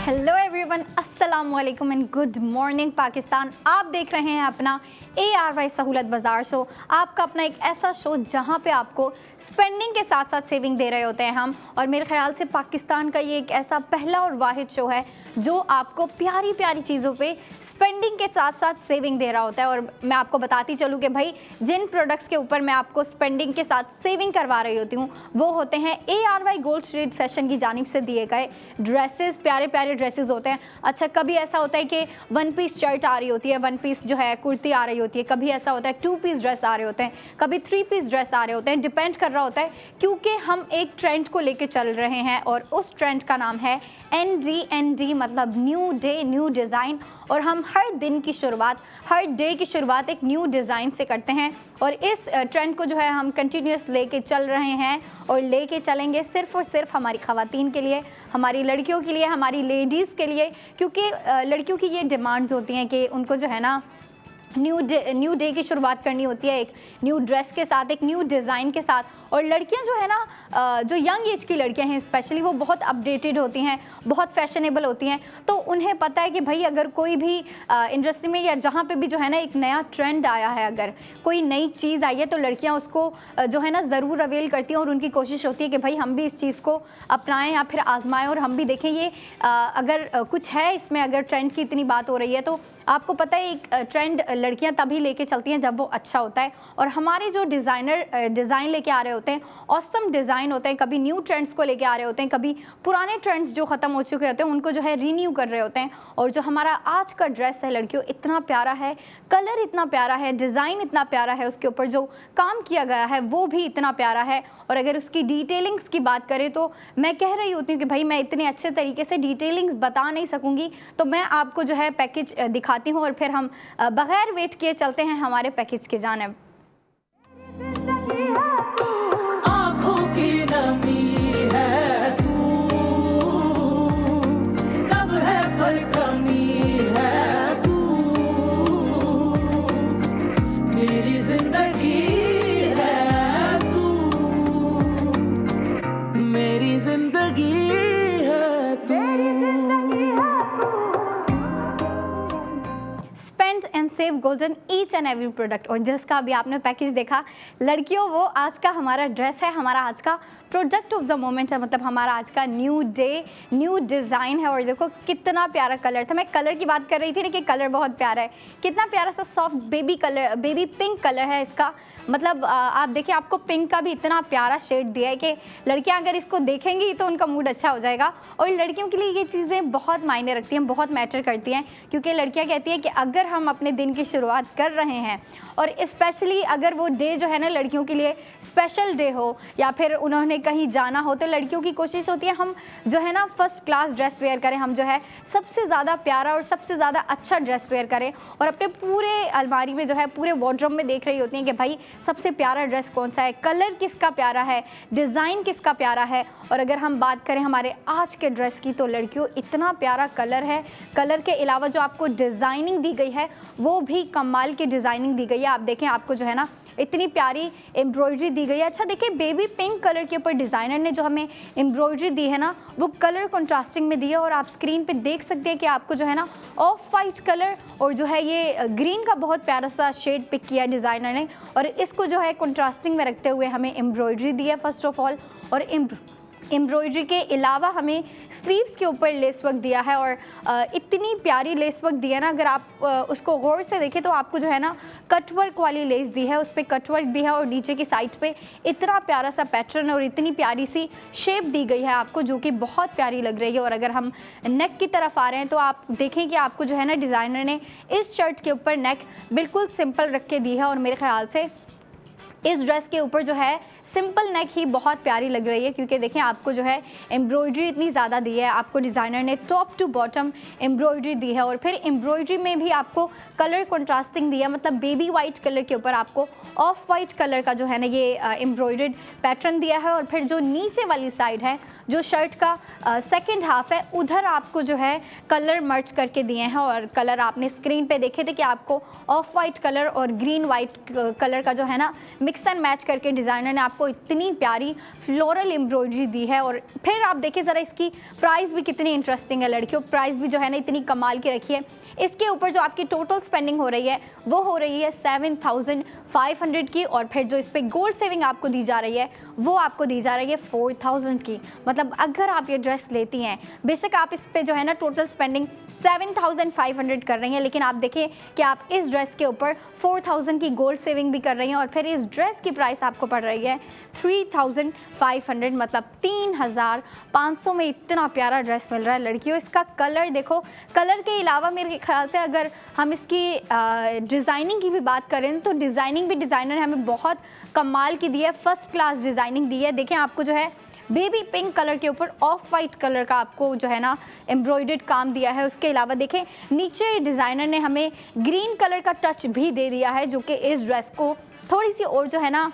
Hello everyone, अस्सलाम वालेकुम and good morning Pakistan. आप देख रहे हैं अपना ARY सहूलत बाज़ार शो, आपका अपना एक ऐसा शो जहां पे आपको स्पेंडिंग के साथ साथ सेविंग दे रहे होते हैं हम। और मेरे ख्याल से पाकिस्तान का ये एक ऐसा पहला और वाहिद शो है जो आपको प्यारी प्यारी चीज़ों पे स्पेंडिंग के साथ साथ सेविंग दे रहा होता है। और मैं आपको बताती चलूँ कि भाई जिन प्रोडक्ट्स के ऊपर मैं आपको स्पेंडिंग के साथ सेविंग करवा रही होती हूँ वो होते हैं ARY गोल्ड स्ट्रीट फैशन की जानिब से दिए गए ड्रेसेस। प्यारे प्यारे ड्रेसेस होते हैं। अच्छा, कभी ऐसा होता है कि 1 पीस शर्ट आ रही होती है, 1 पीस जो है कुर्ती आ रही होती है, कभी ऐसा होता है 2 पीस ड्रेस आ रहे होते हैं, कभी 3 पीस ड्रेस आ रहे होते हैं। डिपेंड कर रहा होता है क्योंकि हम एक ट्रेंड को लेके चल रहे हैं और उस ट्रेंड का नाम है ND मतलब न्यू डे न्यू डिज़ाइन। और हम हर दिन की शुरुआत, हर डे की शुरुआत एक न्यू डिज़ाइन से करते हैं और इस ट्रेंड को जो है हम कंटिन्यूस लेके चल रहे हैं और लेके चलेंगे सिर्फ़ और सिर्फ हमारी ख़वातीन के लिए, हमारी लड़कियों के लिए, हमारी लेडीज़ के लिए। क्योंकि लड़कियों की ये डिमांड्स होती हैं कि उनको जो है ना न्यू डे की शुरुआत करनी होती है एक न्यू ड्रेस के साथ, एक न्यू डिज़ाइन के साथ। और लड़कियां जो है ना, जो यंग एज की लड़कियां हैं स्पेशली, वो बहुत अपडेटेड होती हैं, बहुत फैशनेबल होती हैं। तो उन्हें पता है कि भाई अगर कोई भी इंडस्ट्री में या जहाँ पे भी जो है ना एक नया ट्रेंड आया है, अगर कोई नई चीज़ आई है तो लड़कियां उसको जो है ना ज़रूर अवेल करती हैं और उनकी कोशिश होती है कि भाई हम भी इस चीज़ को अपनाएं या फिर आजमाएं और हम भी देखें ये अगर कुछ है इसमें। अगर ट्रेंड की इतनी बात हो रही है तो आपको पता है एक ट्रेंड लड़कियां तभी लेके चलती हैं जब वो अच्छा होता है। और हमारे जो डिज़ाइनर डिज़ाइन लेके आ रहे होते हैं, ऑसम डिज़ाइन होते हैं, कभी न्यू ट्रेंड्स को लेके आ रहे होते हैं, कभी पुराने ट्रेंड्स जो ख़त्म हो चुके होते हैं उनको जो है रीन्यू कर रहे होते हैं। और जो हमारा आज का ड्रेस है लड़कियों, इतना प्यारा है, कलर इतना प्यारा है, डिज़ाइन इतना प्यारा है, उसके ऊपर जो काम किया गया है वो भी इतना प्यारा है। और अगर उसकी डिटेलिंग्स की बात करें तो मैं कह रही होती हूँ कि भाई मैं इतने अच्छे तरीके से डिटेलिंग्स बता नहीं सकूँगी, तो मैं आपको जो है पैकेज दिखाती हूँ और फिर हम बगैर वेट किए चलते हैं हमारे पैकेज की जानिब। आँखों की नमी है तू, सब है पर कमी है तू, मेरी जिंदगी है तू, मेरी जिंदगी है तू। Spend and save golden each and every product. और जिसका भी आपने पैकेज देखा लड़कियों, वो आज का हमारा ड्रेस है, हमारा आज का प्रोडक्ट ऑफ द मोमेंट है, मतलब हमारा आज का न्यू डे न्यू डिज़ाइन है। और देखो कितना प्यारा कलर था, मैं कलर की बात कर रही थी ना कि कलर बहुत प्यारा है, कितना प्यारा सा soft baby colour, baby pink colour है इसका। मतलब आप देखिए, आपको पिंक का भी इतना प्यारा शेड दिया है कि लड़कियां अगर इसको देखेंगी तो उनका मूड अच्छा हो जाएगा। और लड़कियों के लिए ये चीज़ें बहुत मायने रखती हैं, बहुत मैटर करती हैं, क्योंकि लड़कियां कहती हैं कि अगर हम अपने दिन की शुरुआत कर रहे हैं और स्पेशली अगर वो डे जो है ना लड़कियों के लिए स्पेशल डे हो या फिर उन्होंने कहीं जाना हो, तो लड़कियों की कोशिश होती है हम जो है ना फर्स्ट क्लास ड्रेस वेयर करें, हम जो है सबसे ज़्यादा प्यारा और सबसे ज़्यादा अच्छा ड्रेस वेयर करें। और अपने पूरे अलमारी में जो है, पूरे वार्डरोब में देख रही होती हैं कि भाई सबसे प्यारा ड्रेस कौन सा है, कलर किसका प्यारा है, डिज़ाइन किसका प्यारा है। और अगर हम बात करें हमारे आज के ड्रेस की तो लड़कियों इतना प्यारा कलर है, कलर के अलावा जो आपको डिज़ाइनिंग दी गई है वो भी कमाल की डिज़ाइनिंग दी गई है। आप देखें, आपको जो है ना इतनी प्यारी एम्ब्रॉयडरी दी गई है। अच्छा देखिए, बेबी पिंक कलर के ऊपर डिज़ाइनर ने जो हमें एम्ब्रॉयडरी दी है ना वो कलर कंट्रास्टिंग में दी है। और आप स्क्रीन पे देख सकते हैं कि आपको जो है ना ऑफ वाइट कलर और जो है ये ग्रीन का बहुत प्यारा सा शेड पिक किया डिज़ाइनर ने और इसको जो है कंट्रास्टिंग में रखते हुए हमें एम्ब्रॉयडरी दी है फर्स्ट ऑफ ऑल। और एम्ब्रॉयडरी के अलावा हमें स्लीव्स के ऊपर लेस वर्क दिया है और इतनी प्यारी लेस वर्क दी है ना, अगर आप उसको गौर से देखें तो आपको जो है ना कटवर्क वाली लेस दी है, उस पर कटवर्क भी है और नीचे की साइड पे इतना प्यारा सा पैटर्न और इतनी प्यारी सी शेप दी गई है आपको, जो कि बहुत प्यारी लग रही है। और अगर हम नेक की तरफ आ रहे हैं तो आप देखें कि आपको जो है ना डिज़ाइनर ने इस शर्ट के ऊपर नेक बिल्कुल सिंपल रख के दी है। और मेरे ख्याल से इस ड्रेस के ऊपर जो है सिंपल नेक ही बहुत प्यारी लग रही है, क्योंकि देखें आपको जो है एम्ब्रॉयडरी इतनी ज़्यादा दी है, आपको डिज़ाइनर ने टॉप टू बॉटम एम्ब्रॉयडरी दी है। और फिर एम्ब्रॉयडरी में भी आपको कलर कंट्रास्टिंग दी है, मतलब बेबी वाइट कलर के ऊपर आपको ऑफ वाइट कलर का जो है ना ये एम्ब्रॉयडर्ड पैटर्न दिया है। और फिर जो नीचे वाली साइड है, जो शर्ट का सेकेंड हाफ है, उधर आपको जो है कलर मर्ज करके दिए हैं। और कलर आपने स्क्रीन पे देखे थे कि आपको ऑफ वाइट कलर और ग्रीन वाइट कलर का जो है ना मिक्स एंड मैच करके डिज़ाइनर ने आपको आपको इतनी प्यारी फ्लोरल एम्ब्रॉयडरी दी है। और फिर आप देखिए ज़रा इसकी प्राइस भी कितनी इंटरेस्टिंग है लड़कियों, प्राइस भी जो है ना इतनी कमाल की रखी है। इसके ऊपर जो आपकी टोटल स्पेंडिंग हो रही है वो हो रही है 7,500 की, और फिर जो इस पर गोल्ड सेविंग आपको दी जा रही है वो आपको दी जा रही है 4,000 की। मतलब अगर आप ये ड्रेस लेती हैं, बेशक आप इस पे जो है ना टोटल स्पेंडिंग 7,500 कर रही हैं, लेकिन आप देखिए कि आप इस ड्रेस के ऊपर 4,000 की गोल्ड सेविंग भी कर रही हैं, और फिर इस ड्रेस की प्राइस आपको पड़ रही है 3,500, मतलब 3,500 में इतना प्यारा ड्रेस मिल रहा है लड़कियों। इसका कलर देखो, कलर के अलावा मेरे ख्याल से अगर हम इसकी डिज़ाइनिंग की भी बात करें तो डिज़ाइनिंग भी डिज़ाइनर ने हमें बहुत कमाल की दी है, फर्स्ट क्लास डिज़ाइनिंग दी है। देखें आपको जो है बेबी पिंक कलर के ऊपर ऑफ वाइट कलर का आपको जो है ना एम्ब्रॉयडर्ड काम दिया है। उसके अलावा देखें नीचे डिज़ाइनर ने हमें ग्रीन कलर का टच भी दे दिया है, जो कि इस ड्रेस को थोड़ी सी और जो है ना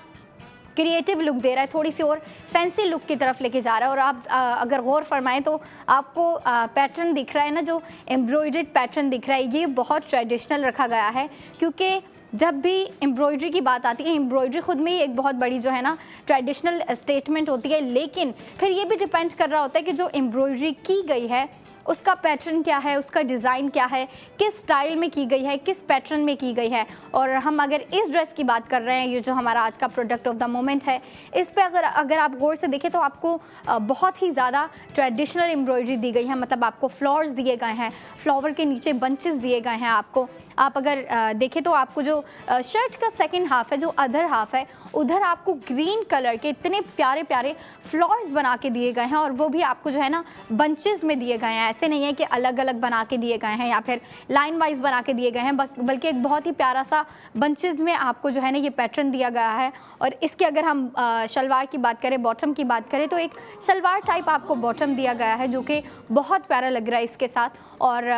क्रिएटिव लुक दे रहा है, थोड़ी सी और फैंसी लुक की तरफ लेके जा रहा है। और आप अगर गौर फरमाएं तो आपको पैटर्न दिख रहा है ना, जो एम्ब्रॉयडर्ड पैटर्न दिख रहा है, ये बहुत ट्रेडिशनल रखा गया है, क्योंकि जब भी एम्ब्रॉयडरी की बात आती है, एम्ब्रॉयडरी खुद में ही एक बहुत बड़ी जो है ना ट्रेडिशनल स्टेटमेंट होती है, लेकिन फिर ये भी डिपेंड कर रहा होता है कि जो एम्ब्रॉयडरी की गई है उसका पैटर्न क्या है, उसका डिज़ाइन क्या है, किस स्टाइल में की गई है, किस पैटर्न में की गई है। और हम अगर इस ड्रेस की बात कर रहे हैं, ये जो हमारा आज का प्रोडक्ट ऑफ द मोमेंट है, इस पे अगर आप गौर से देखें तो आपको बहुत ही ज़्यादा ट्रेडिशनल एम्ब्रॉयडरी दी गई है। मतलब आपको फ्लावर्स दिए गए हैं, फ्लावर के नीचे बंचेस दिए गए हैं आपको। आप अगर देखें तो आपको जो शर्ट का सेकंड हाफ है, जो अदर हाफ है, उधर आपको ग्रीन कलर के इतने प्यारे प्यारे फ्लावर्स बना के दिए गए हैं, और वो भी आपको जो है ना बंचेस में दिए गए हैं। ऐसे नहीं है कि अलग अलग बना के दिए गए हैं या फिर लाइन वाइज बना के दिए गए हैं, बल्कि एक बहुत ही प्यारा सा बंचेस में आपको जो है ना ये पैटर्न दिया गया है। और इसके अगर हम शलवार की बात करें, बॉटम की बात करें, तो एक शलवार टाइप आपको बॉटम दिया गया है, जो कि बहुत प्यारा लग रहा है इसके साथ। और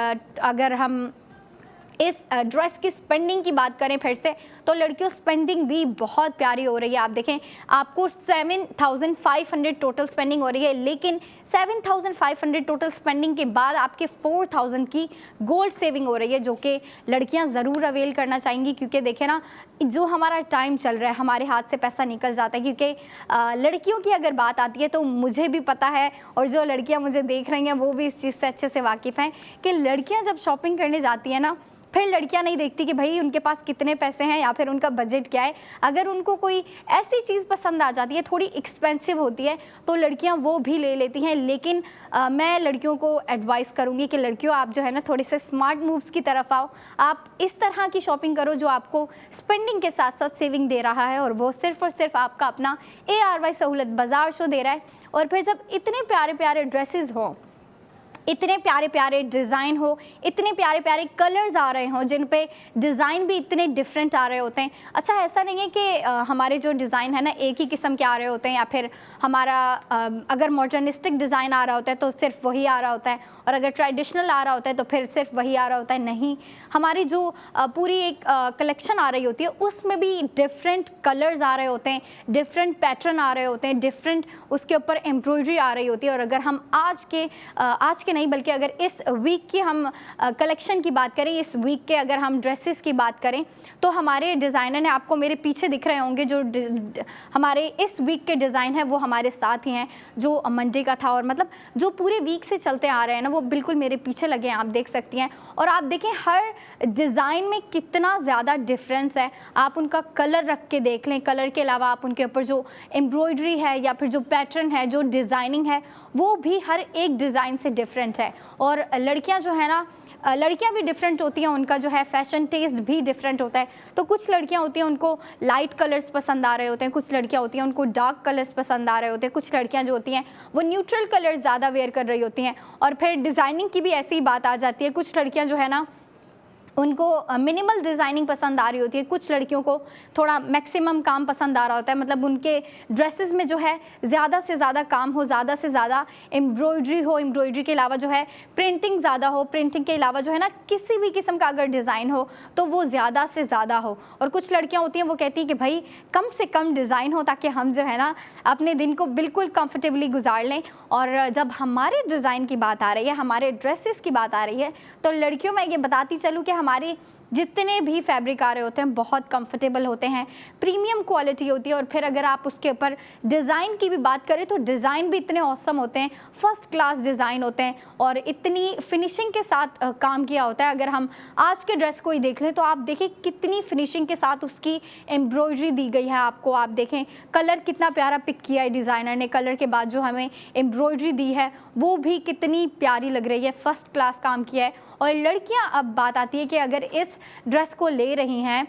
अगर हम इस ड्रेस की स्पेंडिंग की बात करें फिर से, तो लड़कियों स्पेंडिंग भी बहुत प्यारी हो रही है। आप देखें आपको 7,500 टोटल स्पेंडिंग हो रही है, लेकिन 7,500 टोटल स्पेंडिंग के बाद आपके 4,000 की गोल्ड सेविंग हो रही है, जो कि लड़कियां ज़रूर अवेल करना चाहेंगी। क्योंकि देखें ना, जो हमारा टाइम चल रहा है, हमारे हाथ से पैसा निकल जाता है। क्योंकि लड़कियों की अगर बात आती है तो मुझे भी पता है, और जो लड़कियाँ मुझे देख रही हैं वो भी इस चीज़ से अच्छे से वाकिफ़ हैं कि लड़कियाँ जब शॉपिंग करने जाती हैं ना, फिर लड़कियां नहीं देखती कि भाई उनके पास कितने पैसे हैं या फिर उनका बजट क्या है। अगर उनको कोई ऐसी चीज़ पसंद आ जाती है, थोड़ी एक्सपेंसिव होती है, तो लड़कियां वो भी ले लेती हैं। लेकिन मैं लड़कियों को एडवाइस करूंगी कि लड़कियों आप जो है ना थोड़े से स्मार्ट मूव्स की तरफ आओ। आप इस तरह की शॉपिंग करो जो आपको स्पेंडिंग के साथ साथ सेविंग दे रहा है, और वो सिर्फ और सिर्फ आपका अपना ARY सहूलत बाजार शो दे रहा है। और फिर जब इतने प्यारे प्यारे ड्रेसेस हों, इतने प्यारे प्यारे डिज़ाइन हो, इतने प्यारे प्यारे कलर्स आ रहे हों, जिन पे डिज़ाइन भी इतने डिफरेंट आ रहे होते हैं। अच्छा, ऐसा नहीं है कि हमारे जो डिज़ाइन है ना एक ही किस्म के आ रहे होते हैं, या फिर हमारा अगर मॉडर्निस्टिक डिज़ाइन आ रहा होता है तो सिर्फ वही आ रहा होता है, और अगर ट्रेडिशनल आ रहा होता है तो फिर सिर्फ वही आ रहा होता है। नहीं, हमारी जो पूरी एक कलेक्शन आ रही होती है उसमें भी डिफरेंट कलर्स आ रहे होते हैं, डिफरेंट पैटर्न आ रहे होते हैं, डिफरेंट उसके ऊपर एम्ब्रॉयडरी आ रही होती है। और अगर हम आज के नहीं बल्कि अगर इस वीक की हम कलेक्शन की बात करें, इस वीक के अगर हम ड्रेसेस की बात करें, तो हमारे डिज़ाइनर ने, आपको मेरे पीछे दिख रहे होंगे जो हमारे इस वीक के डिज़ाइन है वो हमारे साथ ही हैं, जो मंडे का था। और मतलब जो पूरे वीक से चलते आ रहे हैं ना, वो बिल्कुल मेरे पीछे लगे हैं, आप देख सकती हैं। और आप देखें हर डिज़ाइन में कितना ज़्यादा डिफरेंस है। आप उनका कलर रख के देख लें, कलर के अलावा आप उनके ऊपर जो एम्ब्रॉयडरी है या फिर जो पैटर्न है, जो डिज़ाइनिंग है, वो भी हर एक डिज़ाइन से डिफरेंट है। और लड़कियां जो है ना, लड़कियां भी डिफरेंट होती हैं, उनका जो है फैशन टेस्ट भी डिफरेंट होता है। तो कुछ लड़कियां होती हैं उनको लाइट कलर्स पसंद आ रहे होते हैं, कुछ लड़कियां होती हैं उनको डार्क कलर्स पसंद आ रहे होते हैं, कुछ लड़कियां जो होती हैं वो न्यूट्रल कलर्स ज़्यादा वेयर कर रही होती हैं। और फिर डिज़ाइनिंग की भी ऐसी ही बात आ जाती है, कुछ लड़कियाँ जो है ना उनको मिनिमल डिज़ाइनिंग पसंद आ रही होती है, कुछ लड़कियों को थोड़ा मैक्सिमम काम पसंद आ रहा होता है। मतलब उनके ड्रेसेस में जो है ज़्यादा से ज़्यादा काम हो, ज़्यादा से ज़्यादा एम्ब्रॉयडरी हो, एम्ब्रॉयडरी के अलावा जो है प्रिंटिंग ज़्यादा हो, प्रिंटिंग के अलावा जो है ना किसी भी किस्म का अगर डिज़ाइन हो तो वो ज़्यादा से ज़्यादा हो। और कुछ लड़कियाँ होती हैं वो कहती हैं कि भाई कम से कम डिज़ाइन हो, ताकि हम जो है ना अपने दिन को बिल्कुल कंफर्टेबली गुजार लें। और जब हमारे डिज़ाइन की बात आ रही है, हमारे ड्रेसेस की बात आ रही है, तो लड़कियों मैं ये बताती चलूँ कि हमारी जितने भी फैब्रिक आ रहे होते हैं बहुत कंफर्टेबल होते हैं, प्रीमियम क्वालिटी होती है। और फिर अगर आप उसके ऊपर डिज़ाइन की भी बात करें तो डिज़ाइन भी इतने ऑसम होते हैं, फर्स्ट क्लास डिज़ाइन होते हैं और इतनी फिनिशिंग के साथ काम किया होता है। अगर हम आज के ड्रेस को ही देख लें तो आप देखें कितनी फिनिशिंग के साथ उसकी एम्ब्रॉयडरी दी गई है आपको। आप देखें कलर कितना प्यारा पिक किया है डिज़ाइनर ने, कलर के बाद जो हमें एम्ब्रॉयडरी दी है वो भी कितनी प्यारी लग रही है, फर्स्ट क्लास काम किया है। और लड़कियां, अब बात आती है कि अगर इस ड्रेस को ले रही हैं,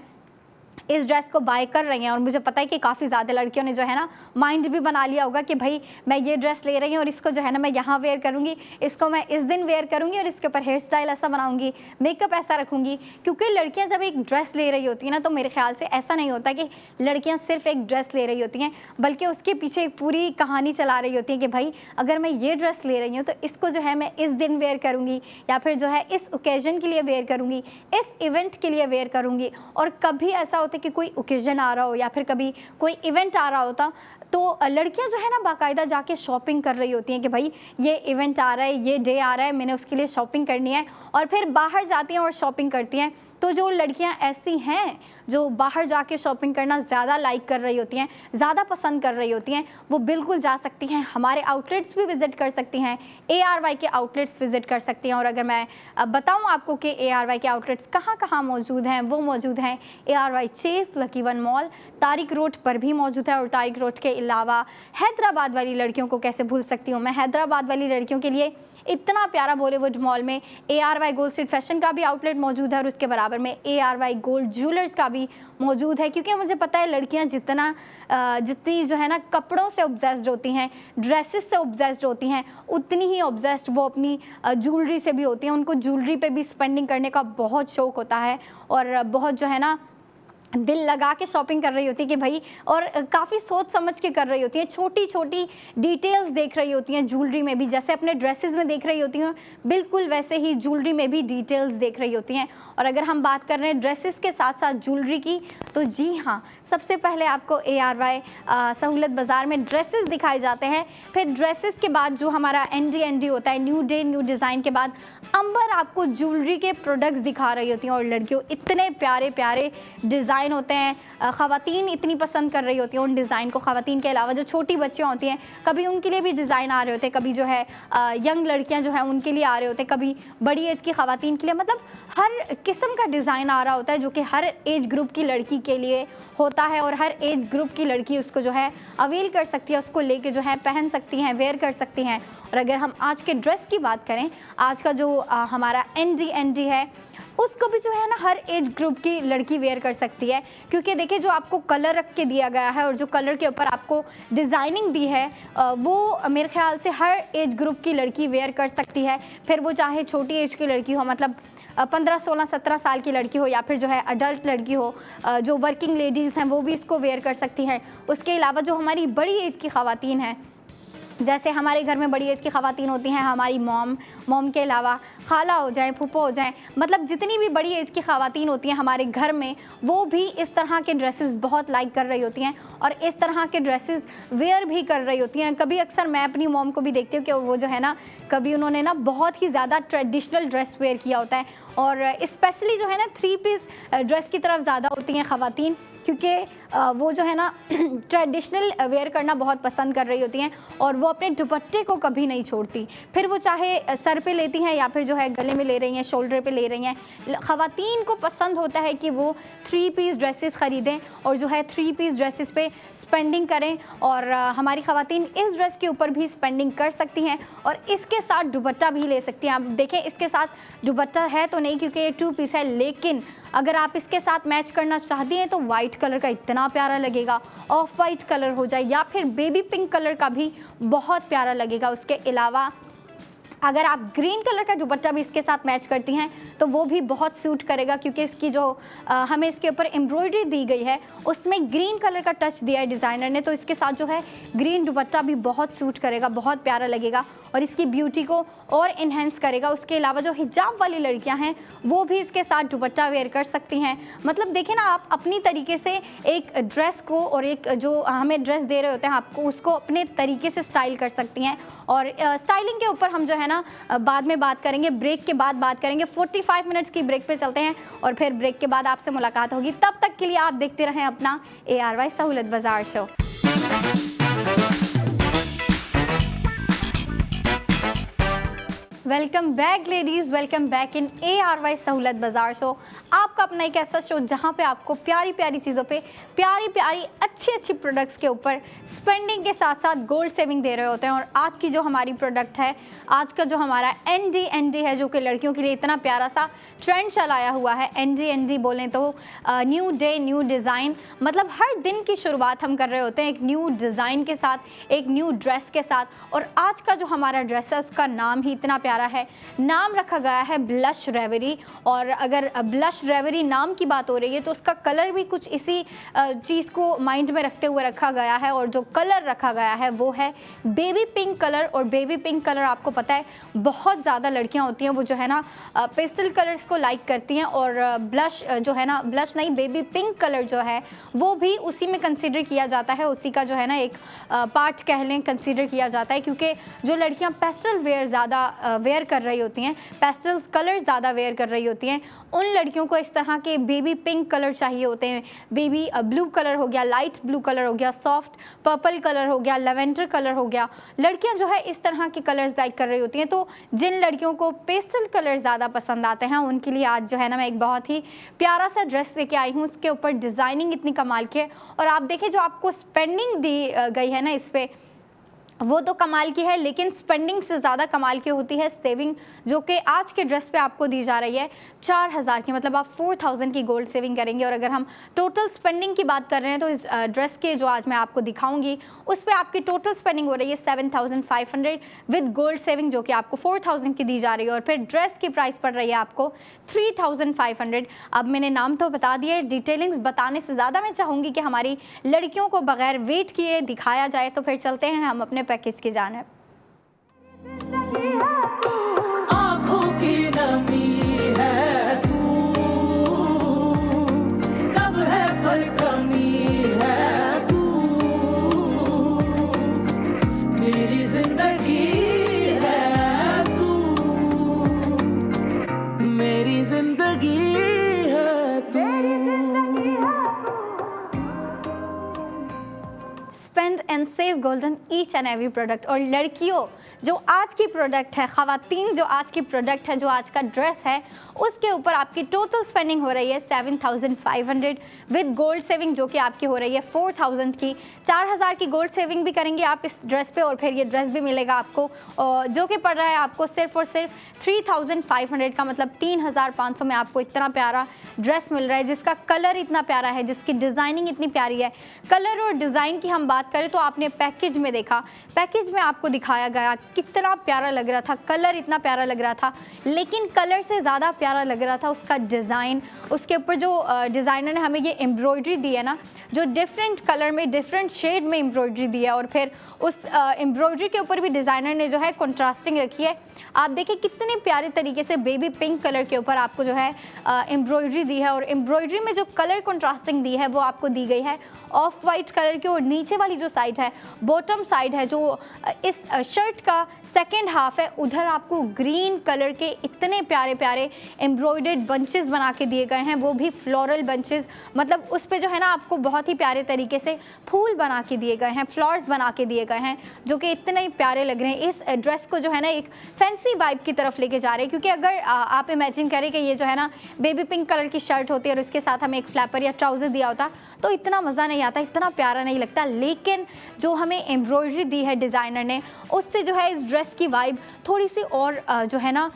इस ड्रेस को बाय कर रही हैं, और मुझे पता है कि काफ़ी ज़्यादा लड़कियों ने जो है ना माइंड भी बना लिया होगा कि भाई मैं ये ड्रेस ले रही हूँ और इसको जो है ना मैं यहाँ वेयर करूँगी, इसको मैं इस दिन वेयर करूँगी और इसके ऊपर हेयर स्टाइल ऐसा बनाऊँगी, मेकअप ऐसा रखूँगी। क्योंकि लड़कियाँ जब एक ड्रेस ले रही होती हैं ना तो मेरे ख्याल से ऐसा नहीं होता कि लड़कियाँ सिर्फ एक ड्रेस ले रही होती हैं, बल्कि उसके पीछे एक पूरी कहानी चला रही होती है कि भाई अगर मैं ये ड्रेस ले रही हूँ तो इसको जो है मैं इस दिन वेयर करूँगी, या फिर जो है इस ओकेजन के लिए वेयर करूँगी, इस इवेंट के लिए वेयर करूँगी। और कभी ऐसा होता है कि कोई ओकेजन आ रहा हो या फिर कभी कोई इवेंट आ रहा होता तो लड़कियां जो है ना बाकायदा जाके शॉपिंग कर रही होती हैं कि भाई ये इवेंट आ रहा है, ये डे आ रहा है, मैंने उसके लिए शॉपिंग करनी है, और फिर बाहर जाती हैं और शॉपिंग करती हैं। तो जो लड़कियां ऐसी हैं जो बाहर जाके शॉपिंग करना ज़्यादा लाइक कर रही होती हैं, ज़्यादा पसंद कर रही होती हैं, वो बिल्कुल जा सकती हैं, हमारे आउटलेट्स भी विज़िट कर सकती हैं, ARY के आउटलेट्स विज़िट कर सकती हैं। और अगर मैं बताऊं आपको कि ARY के आउटलेट्स कहाँ कहाँ मौजूद हैं, वो मौजूद हैं ARY Chase, lucky one mall, Tariq road पर भी मौजूद है। और तारिक रोड के अलावा हैदराबाद वाली लड़कियों को कैसे भूल सकती हूँ मैं, हैदराबाद वाली लड़कियों के लिए इतना प्यारा बॉलीवुड मॉल में ARY गोल्ड स्ट्रीट फैशन का भी आउटलेट मौजूद है और उसके बराबर में ARY गोल्ड ज्वेलर्स का भी मौजूद है। क्योंकि मुझे पता है लड़कियां जितनी जो है ना कपड़ों से ऑब्सेस्ड होती हैं, ड्रेसेस से ऑब्सेस्ड होती हैं, उतनी ही ऑब्सेस्ड वो अपनी ज्वेलरी से भी होती हैं। उनको ज्वेलरी पे भी स्पेंडिंग करने का बहुत शौक़ होता है और बहुत जो है ना दिल लगा के शॉपिंग कर रही होती है कि भाई, और काफ़ी सोच समझ के कर रही होती हैं, छोटी छोटी डिटेल्स देख रही होती हैं ज्वेलरी में भी, जैसे अपने ड्रेसेस में देख रही होती हैं बिल्कुल वैसे ही ज्वेलरी में भी डिटेल्स देख रही होती हैं। और अगर हम बात कर रहे हैं ड्रेसेस के साथ साथ ज्वेलरी की, तो जी हाँ, सबसे पहले आपको ARY सहूलत बाज़ार में ड्रेसेस दिखाए जाते हैं। फिर ड्रेसेस के बाद जो हमारा ND होता है, न्यू डे न्यू डिज़ाइन के बाद अंबर आपको ज्वेलरी के प्रोडक्ट्स दिखा रही होती हैं। और लड़कियों इतने प्यारे प्यारे डिज़ाइन होते हैं, ख़वातीन इतनी पसंद कर रही होती हैं उन डिज़ाइन को। ख़वातीन के अलावा जो छोटी बच्चियाँ होती हैं, कभी उनके लिए भी डिज़ाइन आ रहे होते हैं, कभी जो है यंग लड़कियाँ जो हैं उनके लिए आ रहे होते हैं, कभी बड़ी एज की ख़वातीन के लिए, मतलब हर किस्म का डिज़ाइन आ रहा होता है जो कि हर एज ग्रुप की लड़की के लिए होता है। और हर एज ग्रुप की लड़की उसको जो है अवेल कर सकती है, उसको लेके जो है पहन सकती हैं, वेयर कर सकती हैं। और अगर हम आज के ड्रेस की बात करें, आज का जो हमारा ND है उसको भी जो है ना हर एज ग्रुप की लड़की वेयर कर सकती है। क्योंकि देखिए जो आपको कलर रख के दिया गया है और जो कलर के ऊपर आपको डिज़ाइनिंग दी है वो मेरे ख्याल से हर एज ग्रुप की लड़की वेयर कर सकती है। फिर वो चाहे छोटी एज की लड़की हो, मतलब 15, 16, 17 साल की लड़की हो, या फिर जो है अडल्ट लड़की हो, जो वर्किंग लेडीज़ हैं वो भी इसको वेयर कर सकती हैं। उसके अलावा जो हमारी बड़ी एज की ख़वातीन हैं, जैसे हमारे घर में बड़ी एज की ख़वातीन होती हैं, हमारी मॉम के अलावा खाला हो जाए, फूफो हो जाए, मतलब जितनी भी बड़ी एज की ख़वातीन होती हैं हमारे घर में, वो भी इस तरह के ड्रेसेस बहुत लाइक कर रही होती हैं और इस तरह के ड्रेसेस वेयर भी कर रही होती हैं। कभी अक्सर मैं अपनी मॉम को भी देखती हूँ कि वो जो है ना, कभी उन्होंने ना बहुत ही ज़्यादा ट्रेडिशनल ड्रेस वेयर किया होता है, और स्पेशली जो है ना 3 पीस ड्रेस की तरफ ज़्यादा होती हैं ख़वातीन, क्योंकि वो जो है ना ट्रेडिशनल वेयर करना बहुत पसंद कर रही होती हैं और वो अपने दुपट्टे को कभी नहीं छोड़ती। फिर वो चाहे सर पे लेती हैं या फिर जो है गले में ले रही हैं, शोल्डर पे ले रही हैं। ख़वातीन को पसंद होता है कि वो 3 पीस ड्रेसेस ख़रीदें और जो है 3 पीस ड्रेसेस पे स्पेंडिंग करें, और हमारी ख़वातीन इस ड्रेस के ऊपर भी स्पेंडिंग कर सकती हैं और इसके साथ दुपट्टा भी ले सकती हैं। आप देखें इसके साथ दुपट्टा है तो नहीं, क्योंकि ये 2 पीस है, लेकिन अगर आप इसके साथ मैच करना चाहती हैं तो वाइट कलर का इतना प्यारा लगेगा, ऑफ वाइट कलर हो जाए या फिर बेबी पिंक कलर का भी बहुत प्यारा लगेगा। उसके अलावा अगर आप ग्रीन कलर का दुपट्टा भी इसके साथ मैच करती हैं तो वो भी बहुत सूट करेगा, क्योंकि इसकी जो हमें इसके ऊपर एम्ब्रॉयडरी दी गई है उसमें ग्रीन कलर का टच दिया है डिज़ाइनर ने, तो इसके साथ जो है ग्रीन दुपट्टा भी बहुत सूट करेगा, बहुत प्यारा लगेगा और इसकी ब्यूटी को और इन्हेंस करेगा। उसके अलावा जो हिजाब वाली लड़कियां हैं वो भी इसके साथ दुपट्टा वेयर कर सकती हैं। मतलब देखें ना, आप अपनी तरीके से एक ड्रेस को और एक जो हमें ड्रेस दे रहे होते हैं आपको, उसको अपने तरीके से स्टाइल कर सकती हैं और स्टाइलिंग के ऊपर हम जो है ना बाद में बात करेंगे, ब्रेक के बाद बात करेंगे। 45 मिनट्स की ब्रेक पे चलते हैं और फिर ब्रेक के बाद आपसे मुलाकात होगी। तब तक के लिए आप देखते रहें अपना ARY सहूलत बाजार show. Welcome back ladies, welcome back in ARY सहूलत बाजार शो। आपका अपना एक ऐसा शो जहां पे आपको प्यारी प्यारी चीज़ों पे प्यारी प्यारी अच्छी अच्छी प्रोडक्ट्स के ऊपर स्पेंडिंग के साथ साथ गोल्ड सेविंग दे रहे होते हैं। और आज की जो हमारी प्रोडक्ट है, आज का जो हमारा ND है, जो कि लड़कियों के लिए इतना प्यारा सा ट्रेंड चलाया हुआ है। ND बोलें तो न्यू डे न्यू डिज़ाइन, मतलब हर दिन की शुरुआत हम कर रहे होते हैं एक न्यू डिज़ाइन के साथ, एक न्यू ड्रेस के साथ। और आज का जो हमारा ड्रेस है उसका नाम ही इतना प्यारा है, नाम रखा गया है ब्लश रेवरी। और अगर ब्लश रेवरी नाम की बात हो रही है तो उसका कलर भी कुछ इसी चीज़ को माइंड में रखते हुए रखा गया है। और जो कलर रखा गया है वो है बेबी पिंक कलर। और बेबी पिंक कलर आपको पता है बहुत ज़्यादा लड़कियां होती हैं वो जो है ना पेस्टल कलर्स को लाइक करती हैं। और ब्लश जो है ना, ब्लश नहीं, बेबी पिंक कलर जो है वो भी उसी में कंसीडर किया जाता है, उसी का जो है ना एक पार्ट कह लें कंसीडर किया जाता है। क्योंकि जो लड़कियां पेस्टल वेयर ज़्यादा वेयर कर रही होती हैं, पेस्टल कलर ज़्यादा वेयर कर रही होती हैं, उन लड़कियों को इस तरह के बेबी पिंक कलर चाहिए होते हैं। बेबी ब्लू कलर हो गया, लाइट ब्लू कलर हो गया, सॉफ्ट पर्पल कलर हो गया, लेवेंडर कलर हो गया। लड़कियां जो है इस तरह के कलर्स लाइक कर रही होती हैं। तो जिन लड़कियों को पेस्टल कलर ज़्यादा पसंद आते हैं उनके लिए आज जो है ना मैं एक बहुत ही प्यारा सा ड्रेस लेके आई हूँ। उसके ऊपर डिज़ाइनिंग इतनी कमाल की है और आप देखें जो आपको स्पेंडिंग दी गई है ना इस पर, वो तो कमाल की है, लेकिन स्पेंडिंग से ज़्यादा कमाल की होती है सेविंग, जो कि आज के ड्रेस पे आपको दी जा रही है 4000 की, मतलब आप 4000 की गोल्ड सेविंग करेंगे। और अगर हम टोटल स्पेंडिंग की बात कर रहे हैं तो इस ड्रेस के जो आज मैं आपको दिखाऊंगी उस पर आपकी टोटल स्पेंडिंग हो रही है 7500 विद गोल्ड सेविंग, जो कि आपको 4000 की दी जा रही है। और फिर ड्रेस की प्राइस पड़ रही है आपको 3500। अब मैंने नाम तो बता दिए, डिटेलिंग्स बताने से ज़्यादा मैं चाहूँगी कि हमारी लड़कियों को बगैर वेट किए दिखाया जाए। तो फिर चलते हैं हम अपने पैकेज की जानिब। आँखों की नमी है तू, सब है पर कमी है तू, मेरी जिंदगी है तू, मेरी जिंदगी है तू। Spend and save golden each and every product. और लड़कियों जो आज की प्रोडक्ट है, ख़वातीन जो आज की प्रोडक्ट है, जो आज का ड्रेस है, उसके ऊपर आपकी टोटल स्पेंडिंग हो रही है 7500 विद गोल्ड सेविंग, जो कि आपकी हो रही है 4000 की। 4000 की गोल्ड सेविंग भी करेंगे आप इस ड्रेस पे और फिर ये ड्रेस भी मिलेगा आपको, जो कि पड़ रहा है आपको सिर्फ और सिर्फ 3500 का, मतलब 3500 में आपको इतना प्यारा ड्रेस मिल रहा है, जिसका कलर इतना प्यारा है, जिसकी डिज़ाइनिंग इतनी प्यारी है। कलर और डिज़ाइन की हम बात करें तो आपने पैकेज में देखा, पैकेज में आपको दिखाया गया कितना प्यारा लग रहा था, कलर इतना प्यारा लग रहा था, लेकिन कलर से ज़्यादा प्यारा लग रहा था उसका डिज़ाइन। उसके ऊपर जो डिज़ाइनर ने हमें ये एम्ब्रॉयडरी दी है ना, जो डिफरेंट कलर में डिफरेंट शेड में एम्ब्रॉयडरी दी है, और फिर उस एम्ब्रॉयडरी के ऊपर भी डिज़ाइनर ने जो है कंट्रास्टिंग रखी है। आप देखिए कितने प्यारे तरीके से बेबी पिंक कलर के ऊपर आपको जो है एम्ब्रॉयडरी दी है, और एम्ब्रॉयडरी में जो कलर कंट्रास्टिंग दी है वो आपको दी गई है ऑफ वाइट कलर की। और नीचे वाली जो साइड है, बॉटम साइड है, जो इस शर्ट का सेकेंड हाफ है, उधर आपको ग्रीन कलर के इतने प्यारे प्यारे एम्ब्रॉयडर्ड बंचेस बना के दिए गए हैं, वो भी फ्लोरल बंचेस, मतलब उस पे जो है ना आपको बहुत ही प्यारे तरीके से फूल बना के दिए गए हैं, फ्लावर्स बना के दिए गए हैं, जो कि इतने ही प्यारे लग रहे हैं। इस ड्रेस को जो है ना एक फैंसी वाइब की तरफ लेके जा रहे हैं, क्योंकि अगर आप इमेजिन करें कि ये जो है ना बेबी पिंक कलर की शर्ट होती है और उसके साथ हमें एक फ्लैपर या ट्राउज़र दिया होता तो इतना मज़ा नहीं आता, इतना प्यारा नहीं लगता। लेकिन जो हमें एम्ब्रॉयडरी दी है डिज़ाइनर ने, उससे जो है इस ड्रेस की वाइब थोड़ी सी और जो है ना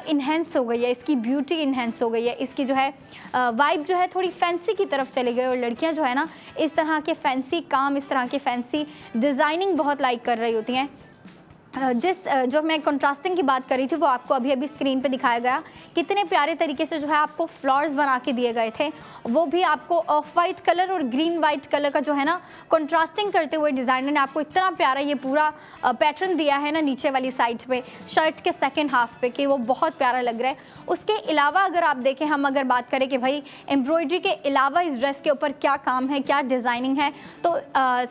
इन्हेंस हो गई है, इसकी ब्यूटी इन्हेंस हो गई है, इसकी जो है वाइब जो है थोड़ी फैंसी की तरफ चली गई। और लड़कियां जो है ना इस तरह के फैंसी काम, इस तरह के फैंसी डिज़ाइनिंग बहुत लाइक कर रही होती हैं। जो मैं कंट्रास्टिंग की बात कर रही थी वो आपको अभी अभी स्क्रीन पे दिखाया गया, कितने प्यारे तरीके से जो है आपको फ्लावर्स बना के दिए गए थे, वो भी आपको ऑफ वाइट कलर और ग्रीन वाइट कलर का जो है ना कंट्रास्टिंग करते हुए डिज़ाइनर ने आपको इतना प्यारा ये पूरा पैटर्न दिया है ना नीचे वाली साइड पे शर्ट के सेकेंड हाफ पे, कि वो बहुत प्यारा लग रहा है। उसके अलावा अगर आप देखें, हम अगर बात करें कि भाई एम्ब्रॉयडरी के अलावा इस ड्रेस के ऊपर क्या काम है, क्या डिज़ाइनिंग है, तो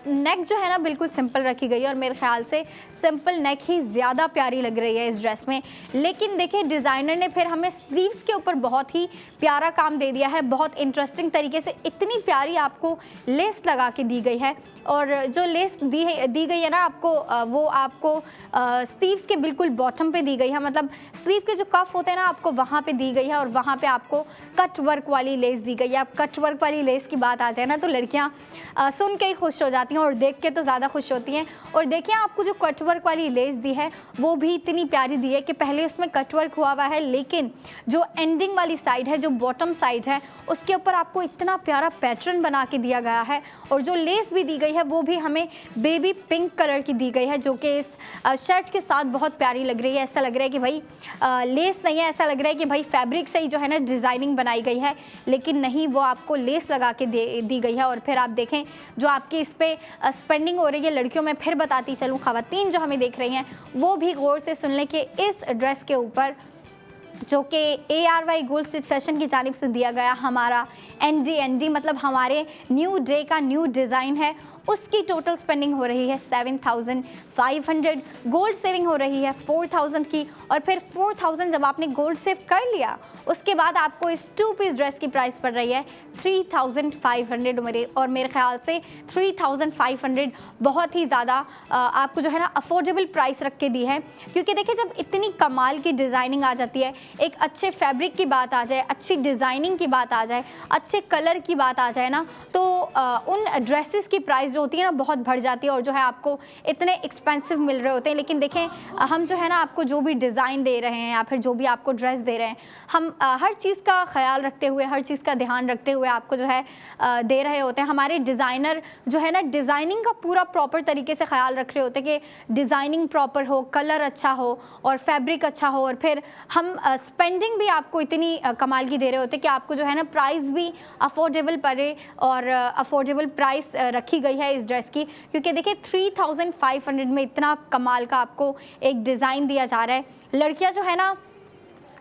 नेक जो है ना बिल्कुल सिंपल रखी गई है, और मेरे ख्याल से सिंपल नेक नेक ही ज़्यादा प्यारी लग रही है इस ड्रेस में। लेकिन देखिए डिज़ाइनर ने फिर हमें स्लीव्स के ऊपर बहुत ही प्यारा काम दे दिया है, बहुत इंटरेस्टिंग तरीके से इतनी प्यारी आपको लेस लगा के दी गई है। और जो लेस दी गई है ना आपको, वो आपको स्लीव्स के बिल्कुल बॉटम पे दी गई है, मतलब स्लीव के जो कफ होते हैं ना आपको वहाँ पे दी गई है, और वहाँ पे आपको कट वर्क वाली लेस दी गई है। अब कट वर्क वाली लेस की बात आ जाए ना तो लड़कियाँ सुन के ही खुश हो जाती हैं और देख के तो ज़्यादा खुश होती हैं। और देखिए आपको जो कट वर्क वाली लेस दी है वो भी इतनी प्यारी दी है कि पहले उसमें कट वर्क हुआ हुआ है, लेकिन जो एंडिंग वाली साइड है, जो बॉटम साइड है, उसके ऊपर आपको इतना प्यारा पैटर्न बना के दिया गया है। और जो लेस भी दी गई है वो भी हमें बेबी पिंक कलर की दी गई है, जो कि इस शर्ट के साथ बहुत प्यारी लग रही है। ऐसा लग रहा है कि भाई लेस नहीं है, ऐसा लग रहा है कि भाई फैब्रिक से ही जो है ना डिज़ाइनिंग बनाई गई है, लेकिन नहीं, वो आपको लेस लगा के दी गई है। और फिर आप देखें जो आपकी इस पर स्पेंडिंग हो रही है लड़कियों में, फिर बताती चलूँ, ख़वातीन जो हमें देख रही हैं वो भी गौर से सुन लें कि इस ड्रेस के ऊपर जो कि ARY गोल्ड स्टिच फैशन की जानिब से दिया गया हमारा ND मतलब हमारे न्यू डे का न्यू डिज़ाइन है, उसकी टोटल स्पेंडिंग हो रही है 7,500, गोल्ड सेविंग हो रही है 4,000 की। और फिर 4,000 जब आपने गोल्ड सेव कर लिया उसके बाद आपको इस 2 पीस ड्रेस की प्राइस पड़ रही है 3,500। और मेरे ख्याल से 3,500 बहुत ही ज़्यादा आपको जो है ना अफोर्डेबल प्राइस रख के दी है, क्योंकि देखिए जब इतनी कमाल की डिज़ाइनिंग आ जाती है, एक अच्छे फैब्रिक की बात आ जाए, अच्छी डिज़ाइनिंग की बात आ जाए, अच्छे कलर की बात आ जाए ना, तो उन ड्रेसेस की प्राइस जो होती है ना बहुत बढ़ जाती है और जो है आपको इतने एक्सपेंसिव मिल रहे होते हैं। लेकिन देखें हम जो है ना आपको जो भी डिज़ाइन दे रहे हैं या फिर जो भी आपको ड्रेस दे रहे हैं, हम हर चीज़ का ख्याल रखते हुए, हर चीज़ का ध्यान रखते हुए आपको जो है दे रहे होते हैं। हमारे डिज़ाइनर जो है ना डिज़ाइनिंग का पूरा प्रॉपर तरीके से ख्याल रख रहे होते हैं कि डिज़ाइनिंग प्रॉपर हो, कलर अच्छा हो और फैब्रिक अच्छा हो। और फिर हम स्पेंडिंग भी आपको इतनी कमाल की दे रहे होते हैं कि आपको जो है ना प्राइस भी अफोर्डेबल पड़े, और अफोर्डेबल प्राइस रखी गई है इस ड्रेस की, क्योंकि देखिए 3,500 में इतना कमाल का आपको एक डिज़ाइन दिया जा रहा है। लड़कियां जो है ना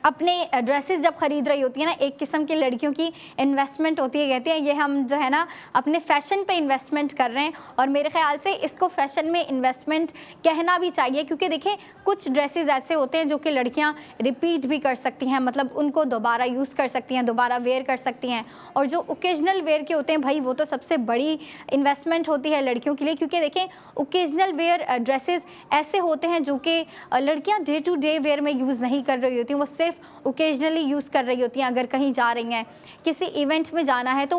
अपने ड्रेसेस जब ख़रीद रही होती है ना, एक किस्म की लड़कियों की इन्वेस्टमेंट होती है, कहती हैं ये हम जो है ना अपने फ़ैशन पे इन्वेस्टमेंट कर रहे हैं। और मेरे ख़्याल से इसको फ़ैशन में इन्वेस्टमेंट कहना भी चाहिए, क्योंकि देखें कुछ ड्रेसेस ऐसे होते हैं जो कि लड़कियां रिपीट भी कर सकती हैं, मतलब उनको दोबारा यूज़ कर सकती हैं, दोबारा वेयर कर सकती हैं। और जो ओकेजनल वेयर के होते हैं भाई, वो तो सबसे बड़ी इन्वेस्टमेंट होती है लड़कियों के लिए, क्योंकि देखें ओकेजनल वेयर ड्रेसेस ऐसे होते हैं जो कि लड़कियाँ डे टू डे वेयर में यूज़ नहीं कर रही होती, वो सिर्फ ओकेजनली यूज़ कर रही होती हैं। अगर कहीं जा रही हैं, किसी इवेंट में जाना है, तो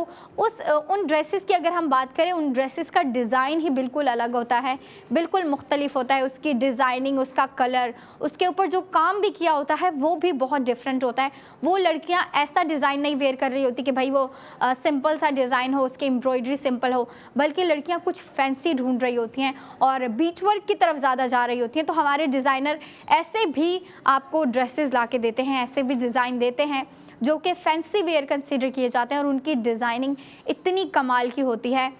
उन ड्रेसेस की अगर हम बात करें, उन ड्रेसेस का डिज़ाइन ही बिल्कुल अलग होता है, बिल्कुल मुख्तलिफ होता है। उसकी डिज़ाइनिंग, उसका कलर, उसके ऊपर जो काम भी किया होता है वो भी बहुत डिफरेंट होता है। वो लड़कियां ऐसा डिज़ाइन नहीं वेयर कर रही होती कि भाई वो सिंपल सा डिज़ाइन हो, उसकी एम्ब्रॉयडरी सिंपल हो, बल्कि लड़कियां कुछ फैंसी ढूंढ रही होती हैं और बीच वर्क की तरफ ज़्यादा जा रही होती हैं। तो हमारे डिज़ाइनर ऐसे भी आपको ड्रेसेस ला के देते हैं, ऐसे भी डिज़ाइन देते हैं जो कि फैंसी वेयर कंसीडर किए जाते हैं, और उनकी डिज़ाइनिंग इतनी कमाल की होती है।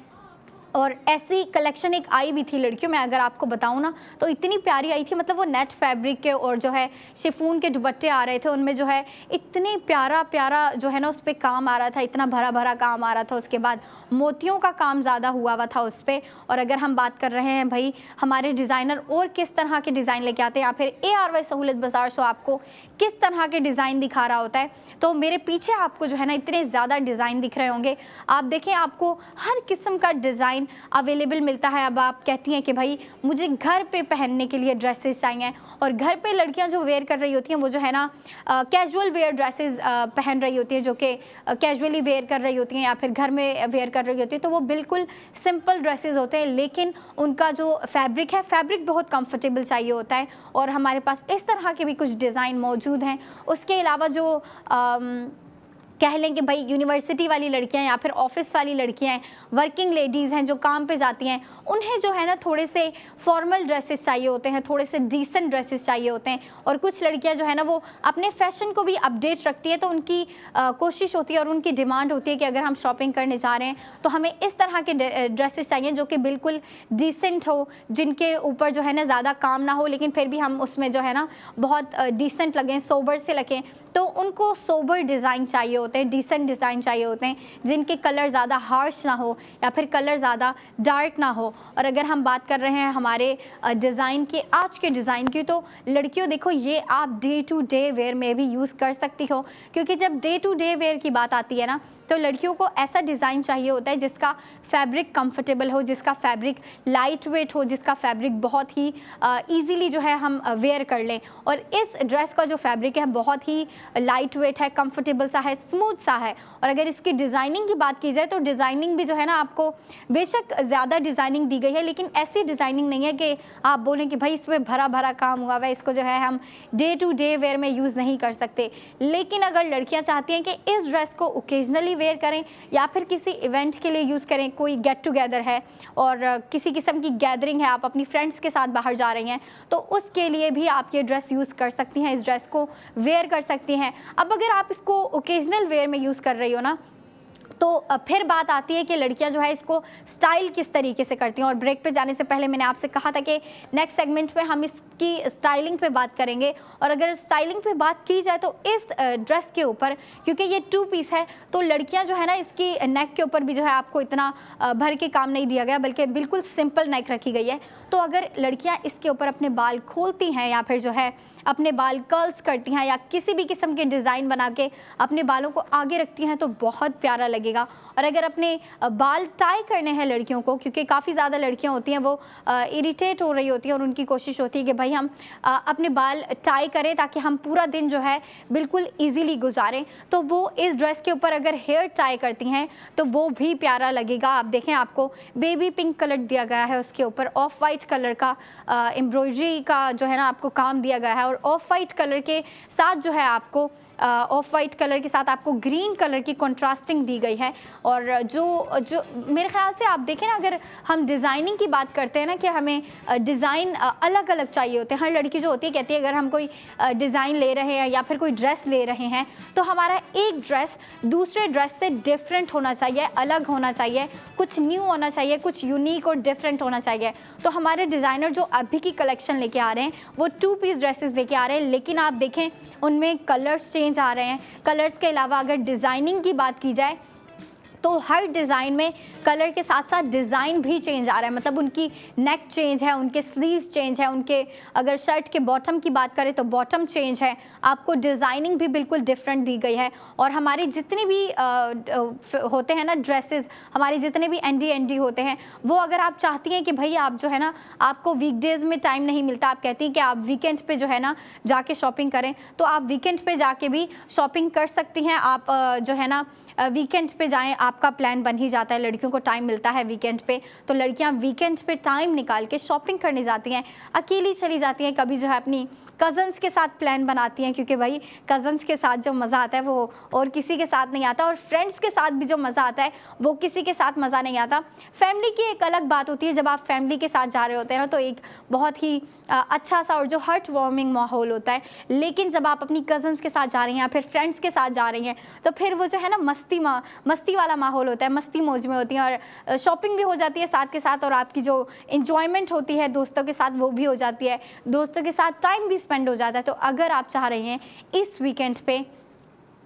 और ऐसी कलेक्शन एक आई भी थी लड़कियों में, अगर आपको बताऊं ना तो इतनी प्यारी आई थी, मतलब वो नेट फैब्रिक के और जो है शिफॉन के दुपट्टे आ रहे थे, उनमें जो है इतने प्यारा प्यारा जो है ना उस पर काम आ रहा था, इतना भरा भरा काम आ रहा था। उसके बाद मोतियों का काम ज़्यादा हुआ हुआ था उस पर। और अगर हम बात कर रहे हैं भाई हमारे डिज़ाइनर और किस तरह के डिज़ाइन लेके आते हैं, या फिर ARY सहूलत बाज़ार शो आपको किस तरह के डिज़ाइन दिखा रहा होता है, तो मेरे पीछे आपको जो है ना इतने ज़्यादा डिज़ाइन दिख रहे होंगे। आप देखें आपको हर किस्म का डिज़ाइन अवेलेबल मिलता है। अब आप कहती हैं कि भाई मुझे घर पे पहनने के लिए ड्रेसेस चाहिए, और घर पे लड़कियां जो वेयर कर रही होती हैं वो जो है ना कैजुअल वेयर ड्रेसेस पहन रही होती हैं, जो कि कैजुअली वेयर कर रही होती हैं या फिर घर में वेयर कर रही होती है, तो वो बिल्कुल सिंपल ड्रेसेस होते हैं, लेकिन उनका जो फैब्रिक है, फैब्रिक बहुत कंफर्टेबल चाहिए होता है। और हमारे पास इस तरह के भी कुछ डिज़ाइन मौजूद हैं। उसके अलावा जो कह लें कि भाई यूनिवर्सिटी वाली लड़कियां या फिर ऑफिस वाली लड़कियां, वर्किंग लेडीज़ हैं जो काम पे जाती हैं, उन्हें जो है ना थोड़े से फॉर्मल ड्रेसेस चाहिए होते हैं, थोड़े से डिसेंट ड्रेसेस चाहिए होते हैं। और कुछ लड़कियां जो है ना वो अपने फैशन को भी अपडेट रखती है, तो उनकी कोशिश होती है और उनकी डिमांड होती है कि अगर हम शॉपिंग करने जा रहे हैं तो हमें इस तरह के ड्रेसेस चाहिए जो कि बिल्कुल डिसेंट हो, जिनके ऊपर जो है ना ज़्यादा काम ना हो, लेकिन फिर भी हम उसमें जो है ना बहुत डिसेंट लगें, सोबर से लगें। तो उनको सोबर डिज़ाइन चाहिए होते हैं, डिसेंट डिज़ाइन चाहिए होते हैं, जिनके कलर ज़्यादा हार्श ना हो या फिर कलर ज़्यादा डार्क ना हो। और अगर हम बात कर रहे हैं हमारे डिज़ाइन के, आज के डिज़ाइन की, तो लड़कियों देखो ये आप डे टू डे वेयर में भी यूज़ कर सकती हो, क्योंकि जब डे टू डे वेयर की बात आती है ना, तो लड़कियों को ऐसा डिज़ाइन चाहिए होता है जिसका फैब्रिक कंफर्टेबल हो, जिसका फैब्रिक लाइट वेट हो, जिसका फैब्रिक बहुत ही इजीली जो है हम वेयर कर लें। और इस ड्रेस का जो फैब्रिक है बहुत ही लाइट वेट है, कंफर्टेबल सा है, स्मूथ सा है। और अगर इसकी डिज़ाइनिंग की बात की जाए तो डिज़ाइनिंग भी जो है ना, आपको बेशक ज़्यादा डिज़ाइनिंग दी गई है, लेकिन ऐसी डिज़ाइनिंग नहीं है कि आप बोलें कि भाई इसमें भरा भरा काम हुआ हुआ है, इसको जो है हम डे टू डे वेयर में यूज़ नहीं कर सकते। लेकिन अगर लड़कियाँ चाहती हैं कि इस ड्रेस को ओकेजनली वेयर करें या फिर किसी इवेंट के लिए यूज़ करें, कोई गेट टुगेदर है और किसी किस्म की गैदरिंग है, आप अपनी फ्रेंड्स के साथ बाहर जा रही हैं, तो उसके लिए भी आप ये ड्रेस यूज़ कर सकती हैं, इस ड्रेस को वेयर कर सकती हैं। अब अगर आप इसको ओकेजनल वेयर में यूज़ कर रही हो ना, तो फिर बात आती है कि लड़कियां जो है इसको स्टाइल किस तरीके से करती हैं। और ब्रेक पे जाने से पहले मैंने आपसे कहा था कि नेक्स्ट सेगमेंट में हम इसकी स्टाइलिंग पे बात करेंगे। और अगर स्टाइलिंग पे बात की जाए तो इस ड्रेस के ऊपर, क्योंकि ये 2 पीस है, तो लड़कियां जो है ना, इसकी नेक के ऊपर भी जो है आपको इतना भर के काम नहीं दिया गया, बल्कि बिल्कुल सिंपल नेक रखी गई है। तो अगर लड़कियाँ इसके ऊपर अपने बाल खोलती हैं या फिर जो है अपने बाल कर्ल्स करती हैं या किसी भी किस्म के डिज़ाइन बना के अपने बालों को आगे रखती हैं, तो बहुत प्यारा लगेगा। और अगर अपने बाल टाई करने हैं लड़कियों को, क्योंकि काफ़ी ज़्यादा लड़कियां होती हैं वो इरिटेट हो रही होती हैं और उनकी कोशिश होती है कि भाई हम अपने बाल टाई करें ताकि हम पूरा दिन जो है बिल्कुल ईजीली गुजारें, तो वो इस ड्रेस के ऊपर अगर हेयर टाई करती हैं तो वो भी प्यारा लगेगा। आप देखें, आपको बेबी पिंक कलर दिया गया है, उसके ऊपर ऑफ वाइट कलर का एम्ब्रॉयडरी का जो है ना आपको काम दिया गया है, और ऑफ वाइट कलर के साथ जो है आपको ऑफ वाइट कलर के साथ आपको ग्रीन कलर की कंट्रास्टिंग दी गई है। और जो मेरे ख्याल से आप देखें ना, अगर हम डिज़ाइनिंग की बात करते हैं ना कि हमें डिज़ाइन अलग अलग चाहिए होते हैं, हर लड़की जो होती है कहती है अगर हम कोई डिज़ाइन ले रहे हैं या फिर कोई ड्रेस ले रहे हैं तो हमारा एक ड्रेस दूसरे ड्रेस से डिफरेंट होना चाहिए, अलग होना चाहिए, कुछ न्यू होना चाहिए, कुछ यूनिक और डिफरेंट होना चाहिए। तो हमारे डिज़ाइनर जो अभी की कलेक्शन लेके आ रहे हैं वो 2 पीस ड्रेसेस लेके आ रहे हैं, लेकिन आप देखें उनमें कलर्स चेंज आ रहे हैं। कलर्स के अलावा अगर डिज़ाइनिंग की बात की जाए तो हर डिज़ाइन में कलर के साथ साथ डिज़ाइन भी चेंज आ रहा है, मतलब उनकी नेक चेंज है, उनके स्लीव्स चेंज है, उनके अगर शर्ट के बॉटम की बात करें तो बॉटम चेंज है, आपको डिज़ाइनिंग भी बिल्कुल डिफरेंट दी गई है। और हमारे जितने भी होते हैं ना ड्रेसेस, हमारे जितने भी एनडी होते हैं, वो अगर आप चाहती हैं कि भाई आप जो है ना, आपको वीकडेज़ में टाइम नहीं मिलता, आप कहती हैं कि आप वीकेंड पे जो है ना जाके शॉपिंग करें, तो आप वीकेंड पे जाके भी शॉपिंग कर सकती हैं। आप जो है ना वीकेंड पे जाएं, आपका प्लान बन ही जाता है, लड़कियों को टाइम मिलता है वीकेंड पे, तो लड़कियां वीकेंड पे टाइम निकाल के शॉपिंग करने जाती हैं, अकेली चली जाती हैं, कभी जो है अपनी कज़न्स के साथ प्लान बनाती हैं, क्योंकि भाई कज़न्स के साथ जो मज़ा आता है वो और किसी के साथ नहीं आता, और फ्रेंड्स के साथ भी जो मज़ा आता है वो किसी के साथ मज़ा नहीं आता। फैमिली की एक अलग बात होती है, जब आप फैमिली के साथ जा रहे होते हैं ना तो एक बहुत ही अच्छा सा और जो हार्ट वार्मिंग माहौल होता है, लेकिन जब आप अपनी कज़न्स के साथ जा रही हैं या फिर फ्रेंड्स के साथ जा रही हैं तो फिर वो जो है ना मस्ती वाला माहौल होता है, मस्ती मौज में होती हैं, और शॉपिंग भी हो जाती है साथ के साथ, और आपकी जो इन्जॉयमेंट होती है दोस्तों के साथ वो भी हो जाती है, दोस्तों के साथ टाइम भी स्पेंड हो जाता है। तो अगर आप चाह रही हैं इस वीकेंड पे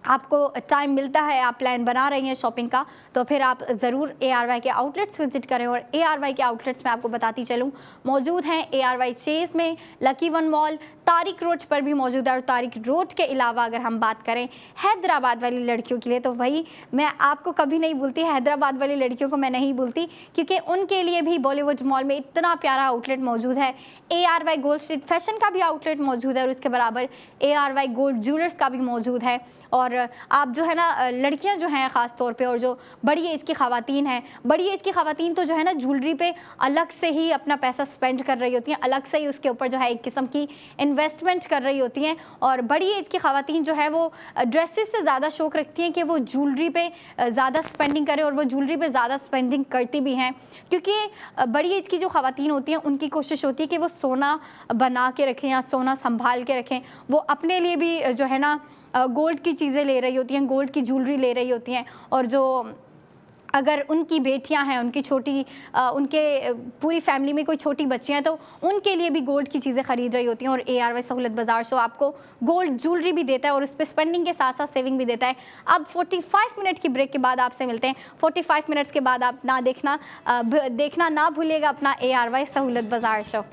आपको टाइम मिलता है, आप प्लान बना रही हैं शॉपिंग का, तो फिर आप ज़रूर ARY के आउटलेट्स विजिट करें। और ARY के आउटलेट्स में आपको बताती चलूँ मौजूद हैं ARY चेज़ में, lucky one mall, Tariq road पर भी मौजूद है। और तारिक रोड के अलावा अगर हम बात करें हैदराबाद वाली लड़कियों के लिए, तो भाई मैं आपको कभी नहीं भूलती, हैदराबाद वाली लड़कियों को मैं नहीं भूलती, क्योंकि उनके लिए भी बॉलीवुड मॉल में इतना प्यारा आउटलेट मौजूद है। ARY गोल्ड स्ट्रीट फैशन का भी आउटलेट मौजूद है और उसके बराबर ARY गोल्ड ज्वेलर्स का भी मौजूद है। और आप जो है ना लड़कियां जो हैं ख़ास तौर पे, और जो बड़ी एज की ख़वातीन हैं, बड़ी एज की ख़वातीन तो जो है ना ज्वेलरी पे अलग से ही अपना पैसा स्पेंड कर रही होती हैं, अलग से ही उसके ऊपर जो है एक किस्म की इन्वेस्टमेंट कर रही होती हैं। और बड़ी एज की ख़वातीन जो है वो ड्रेसेस से ज़्यादा शौक़ रखती हैं कि वो ज्वेलरी पे ज़्यादा स्पेंडिंग करें, और वो ज्वेलरी पे ज़्यादा स्पेंडिंग करती भी हैं, क्योंकि बड़ी एज की जो ख़वातीन होती हैं उनकी कोशिश होती है कि वो सोना बना के रखें या सोना संभाल के रखें। वो अपने लिए भी जो है ना गोल्ड की चीज़ें ले रही होती हैं, गोल्ड की ज्वेलरी ले रही होती हैं, और जो अगर उनकी बेटियां हैं, उनकी छोटी उनके पूरी फैमिली में कोई छोटी बच्चियां हैं तो उनके लिए भी गोल्ड की चीज़ें खरीद रही होती हैं। और ARY सहूलत बाज़ार शो आपको गोल्ड ज्वेलरी भी देता है और उस पर स्पेंडिंग के साथ साथ सेविंग भी देता है। अब 45 मिनट की ब्रेक के बाद आपसे मिलते हैं। 45 मिनट्स के बाद आप देखना ना भूलिएगा अपना ARY सहूलत बाज़ार शो।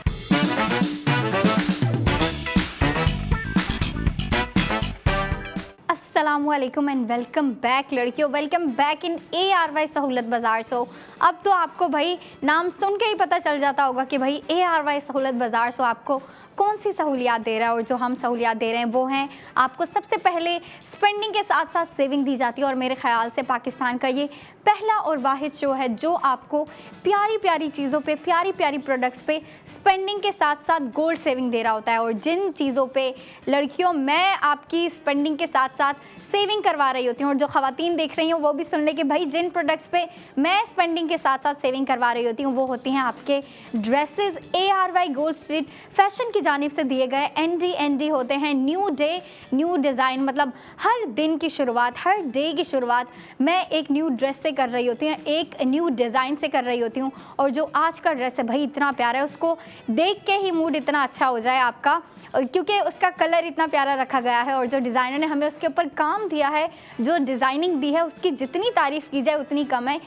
अस्सलामुअलैकुम एंड वेलकम बैक लड़कियों, वेलकम बैक इन ARY सहूलत बाज़ार शो। अब तो आपको भाई नाम सुन के ही पता चल जाता होगा कि भाई ARY सहूलत बाज़ार शो आपको कौन सी सहूलियात दे रहा है। और जो हम सहूलियात दे रहे हैं वो हैं, आपको सबसे पहले स्पेंडिंग के साथ साथ सेविंग दी जाती है। और मेरे ख्याल से पाकिस्तान का ये पहला और वाहिद शो है जो आपको प्यारी प्यारी चीज़ों पे, प्यारी प्यारी प्रोडक्ट्स पे स्पेंडिंग के साथ साथ गोल्ड सेविंग दे रहा होता है। और जिन चीज़ों पे लड़कियों मैं आपकी स्पेंडिंग के साथ साथ सेविंग करवा रही होती हूँ, और जो ख़वातीन देख रही हूँ वो भी सुन ले कि भाई जिन प्रोडक्ट्स पे मैं स्पेंडिंग के साथ साथ सेविंग करवा रही होती हूँ वो होती हैं आपके dresses. ARY gold street fashion की जानिब से दिए गए ND होते हैं, न्यू डे न्यू डिज़ाइन। मतलब हर दिन की शुरुआत, हर डे की शुरुआत मैं एक न्यू ड्रेस से कर रही होती हूँ, एक न्यू डिज़ाइन से कर रही होती हूँ। और जो आज का ड्रेस है भाई इतना प्यारा है, उसको देख के ही मूड इतना अच्छा हो जाए आपका, क्योंकि उसका कलर इतना प्यारा रखा गया है। और जो डिज़ाइनर ने हमें उसके ऊपर काम दिया है, जो डिज़ाइनिंग दी है, उसकी जितनी तारीफ़ की जाए उतनी कम है।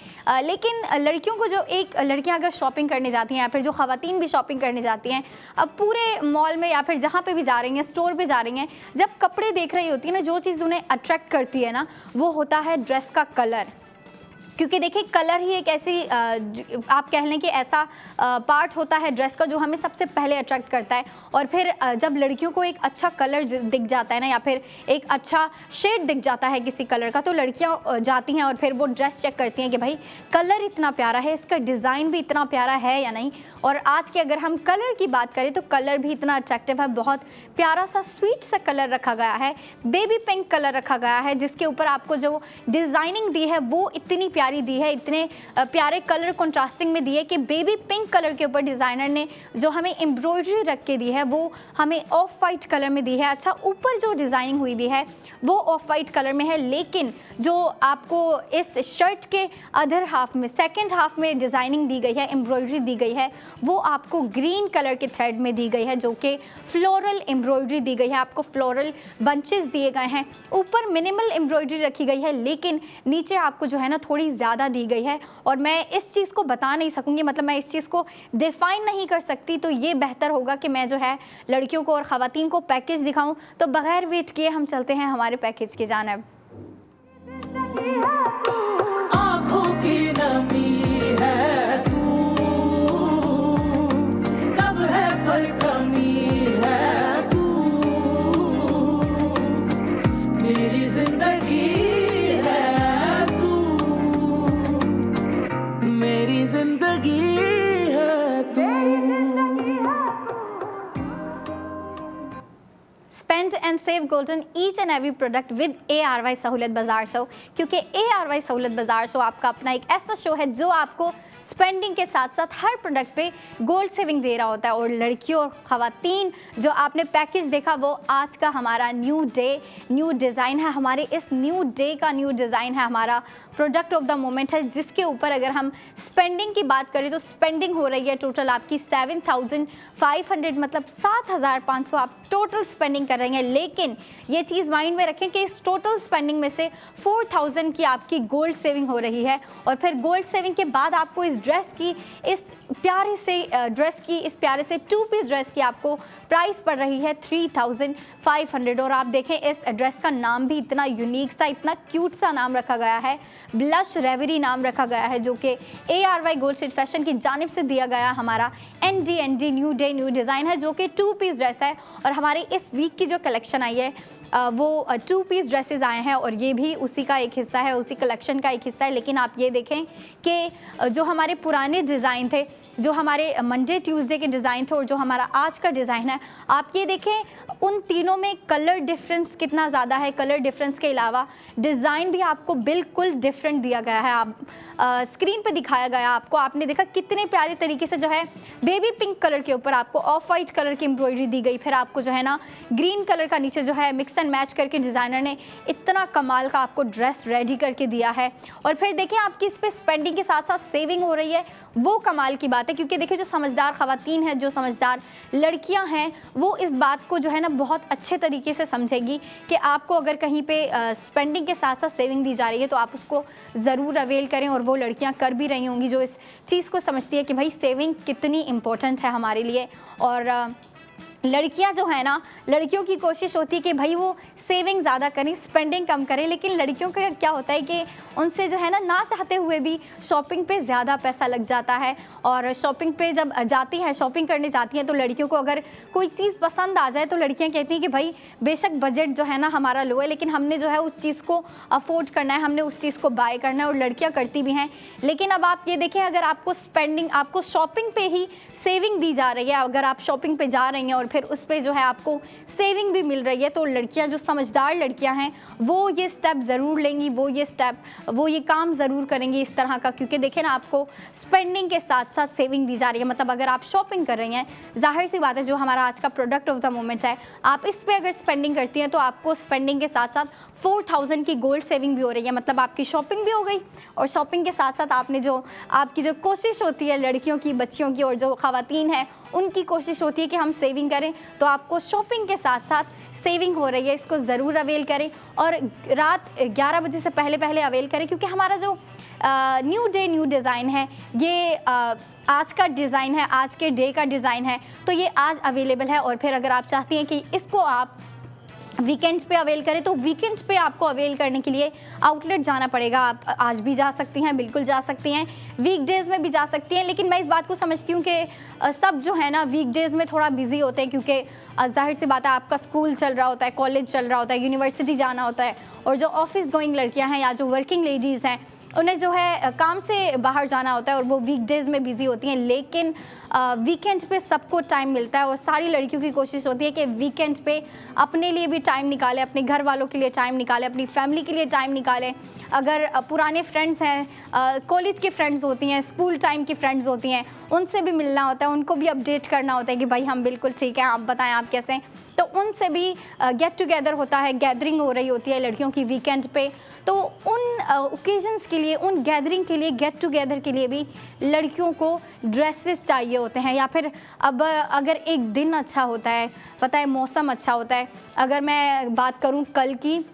लेकिन लड़कियों को लड़कियां अगर शॉपिंग करने जाती हैं या फिर जो ख़वातीन भी शॉपिंग करने जाती हैं, अब पूरे मॉल में या फिर जहाँ पे भी जा रही हैं, स्टोर पे जा रही हैं, जब कपड़े देख रही होती है ना, जो चीज़ उन्हें अट्रैक्ट करती है ना वो होता है ड्रेस का कलर। क्योंकि देखिए कलर ही एक ऐसी आप कह लें कि ऐसा पार्ट होता है ड्रेस का जो हमें सबसे पहले अट्रैक्ट करता है। और फिर जब लड़कियों को एक अच्छा कलर दिख जाता है ना, या फिर एक अच्छा शेड दिख जाता है किसी कलर का, तो लड़कियां जाती हैं और फिर वो ड्रेस चेक करती हैं कि भाई कलर इतना प्यारा है, इसका डिज़ाइन भी इतना प्यारा है या नहीं। और आज के अगर हम कलर की बात करें तो कलर भी इतना अट्रैक्टिव है, बहुत प्यारा सा स्वीट सा कलर रखा गया है, बेबी पिंक कलर रखा गया है, जिसके ऊपर आपको जो डिज़ाइनिंग दी है वो इतनी प्यारी दी है, इतने प्यारे कलर कंट्रास्टिंग में दी है कि बेबी पिंक कलर के ऊपर डिज़ाइनर ने जो हमें एम्ब्रॉयडरी रख के दी है वो हमें ऑफ वाइट कलर में दी है। अच्छा, ऊपर जो डिज़ाइनिंग हुई भी है वो ऑफ वाइट कलर में है, लेकिन जो आपको इस शर्ट के अदर हाफ में, सेकेंड हाफ में डिज़ाइनिंग दी गई है, एम्ब्रॉयडरी दी गई है, वो आपको ग्रीन कलर के थ्रेड में दी गई है, जो कि फ्लोरल एम्ब्रॉयडरी दी गई है। आपको फ्लोरल बंचेस दिए गए हैं, ऊपर मिनिमल एम्ब्रॉयडरी रखी गई है, लेकिन नीचे आपको जो है ना थोड़ी ज़्यादा दी गई है। और मैं इस चीज़ को बता नहीं सकूँगी, मतलब मैं इस चीज़ को डिफ़ाइन नहीं कर सकती, तो ये बेहतर होगा कि मैं जो है लड़कियों को और ख़वातीन को पैकेज दिखाऊँ। तो बगैर वेट किए हम चलते हैं हमारे पैकेज की जानिब। आँखों की नमी है तू, सब है पर कमी है तू, मेरी जिंदगी है तू, मेरी जिंदगी है तू। Spend and save gold on each and every product with ARY सहूलत बाज़ार शो, क्योंकि ARY सहूलत बाज़ार शो आपका अपना एक ऐसा शो है जो आपको स्पेंडिंग के साथ साथ हर प्रोडक्ट पे गोल्ड सेविंग दे रहा होता है। और लड़कियों और ख़वातीन जो आपने पैकेज देखा वो आज का हमारा न्यू डे न्यू डिज़ाइन है। हमारे इस न्यू डे का न्यू डिज़ाइन है, हमारा प्रोडक्ट ऑफ द मोमेंट है, जिसके ऊपर अगर हम स्पेंडिंग की बात करें तो स्पेंडिंग हो रही है टोटल आपकी 7,500, मतलब 7,500 आप टोटल स्पेंडिंग कर रही हैं। लेकिन ये चीज़ माइंड में रखें कि इस टोटल स्पेंडिंग में से 4,000 की आपकी गोल्ड सेविंग हो रही है। और फिर गोल्ड सेविंग के बाद आपको इस ड्रेस की, इस प्यारे से 2 पीस ड्रेस की आपको प्राइस पड़ रही है 3,500। और आप देखें इस ड्रेस का नाम भी इतना यूनिक सा, इतना क्यूट सा नाम रखा गया है, ब्लश रेवरी नाम रखा गया है, जो कि ARY गोल्ड स्ट्रीट फैशन की जानिब से दिया गया हमारा ND new day new design है, जो कि 2 पीस ड्रेस है। और हमारी इस वीक की जो कलेक्शन आई है वो 2 पीस ड्रेसेस आए हैं, और ये भी उसी का एक हिस्सा है, उसी कलेक्शन का एक हिस्सा है। लेकिन आप ये देखें कि जो हमारे पुराने डिज़ाइन थे जो हमारे मंडे ट्यूसडे के डिज़ाइन थे और जो हमारा आज का डिज़ाइन है, आप ये देखें उन तीनों में कलर डिफरेंस कितना ज़्यादा है। कलर डिफरेंस के अलावा डिज़ाइन भी आपको बिल्कुल डिफरेंट दिया गया है। आप स्क्रीन पे दिखाया गया आपको, आपने देखा कितने प्यारे तरीके से जो है बेबी पिंक कलर के ऊपर आपको ऑफ वाइट कलर की एम्ब्रॉयडरी दी गई, फिर आपको जो है ना ग्रीन कलर का नीचे जो है मिक्स एंड मैच करके डिज़ाइनर ने इतना कमाल का आपको ड्रेस रेडी करके दिया है। और फिर देखिए आपकी इस पर स्पेंडिंग के साथ साथ सेविंग हो रही है, वो कमाल की बात है। क्योंकि देखिए जो समझदार ख़वातीन हैं, जो समझदार लड़कियां हैं, वो इस बात को जो है ना बहुत अच्छे तरीके से समझेगी कि आपको अगर कहीं पे स्पेंडिंग के साथ साथ सेविंग दी जा रही है तो आप उसको ज़रूर अवेल करें। और वो लड़कियां कर भी रही होंगी जो इस चीज़ को समझती है कि भाई सेविंग कितनी इम्पोर्टेंट है हमारे लिए। और लड़कियां जो है ना, लड़कियों की कोशिश होती है कि भाई वो सेविंग ज़्यादा करें, स्पेंडिंग कम करें, लेकिन लड़कियों का क्या होता है कि उनसे जो है ना चाहते हुए भी शॉपिंग पे ज़्यादा पैसा लग जाता है। और शॉपिंग पे जब जाती हैं, शॉपिंग करने जाती हैं, तो लड़कियों को अगर कोई चीज़ पसंद आ जाए तो लड़कियां कहती हैं कि भाई बेशक बजट जो है ना हमारा लो है, लेकिन हमने जो है उस चीज़ को अफोर्ड करना है, हमने उस चीज़ को बाय करना है। और लड़कियाँ करती भी हैं। लेकिन अब आप ये देखें, अगर आपको स्पेंडिंग, आपको शॉपिंग पे ही सेविंग दी जा रही है, अगर आप शॉपिंग पे जा रही हैं और फिर उस पर जो है आपको सेविंग भी मिल रही है, तो लड़कियां जो समझदार लड़कियां हैं वो ये स्टेप ज़रूर लेंगी, वो ये काम ज़रूर करेंगी इस तरह का। क्योंकि देखें ना, आपको स्पेंडिंग के साथ साथ सेविंग दी जा रही है। मतलब अगर आप शॉपिंग कर रही हैं, जाहिर सी बात है जो हमारा आज का प्रोडक्ट ऑफ द मोमेंट है, आप इस पर अगर स्पेंडिंग करती हैं तो आपको स्पेंडिंग के साथ साथ 4000 की गोल्ड सेविंग भी हो रही है। मतलब आपकी शॉपिंग भी हो गई और शॉपिंग के साथ साथ आपने जो आपकी जो कोशिश होती है लड़कियों की, बच्चियों की और जो ख़वातीन हैं उनकी कोशिश होती है कि हम सेविंग करें, तो आपको शॉपिंग के साथ साथ सेविंग हो रही है। इसको ज़रूर अवेल करें और रात 11 बजे से पहले अवेल करें। क्योंकि हमारा जो न्यू डे न्यू डिज़ाइन है, ये आज का डिज़ाइन है, आज के डे का डिज़ाइन है, तो ये आज अवेलेबल है। और फिर अगर आप चाहती हैं कि इसको आप वीकेंड्स पे अवेल करें, तो वीकेंड्स पे आपको अवेल करने के लिए आउटलेट जाना पड़ेगा। आप आज भी जा सकती हैं, बिल्कुल जा सकती हैं, वीकडेज़ में भी जा सकती हैं। लेकिन मैं इस बात को समझती हूँ कि सब जो है ना वीकडेज़ में थोड़ा बिजी होते हैं, क्योंकि जाहिर सी बात है आपका स्कूल चल रहा होता है, कॉलेज चल रहा होता है, यूनिवर्सिटी जाना होता है। और जो ऑफिस गोइंग लड़कियाँ हैं या जो वर्किंग लेडीज़ हैं, उन्हें जो है काम से बाहर जाना होता है और वो वीकडेज़ में बिज़ी होती हैं। लेकिन वीकेंड पे सबको टाइम मिलता है और सारी लड़कियों की कोशिश होती है कि वीकेंड पे अपने लिए भी टाइम निकालें, अपने घर वालों के लिए टाइम निकालें, अपनी फैमिली के लिए टाइम निकालें। अगर पुराने फ्रेंड्स हैं, कॉलेज की फ्रेंड्स होती हैं, स्कूल टाइम की फ्रेंड्स होती हैं, उनसे भी मिलना होता है, उनको भी अपडेट करना होता है कि भाई हम बिल्कुल ठीक हैं, आप बताएं आप कैसे हैं। तो उनसे भी गेट टुगेदर होता है, गैदरिंग हो रही होती है लड़कियों की वीकेंड पे। तो उन ओकेजन्स के लिए, उन गैदरिंग के लिए, गेट टुगेदर के लिए भी लड़कियों को ड्रेसेस चाहिए होते हैं। या फिर अब अगर एक दिन अच्छा होता है, पता है मौसम अच्छा होता है, अगर मैं बात करूं कल की,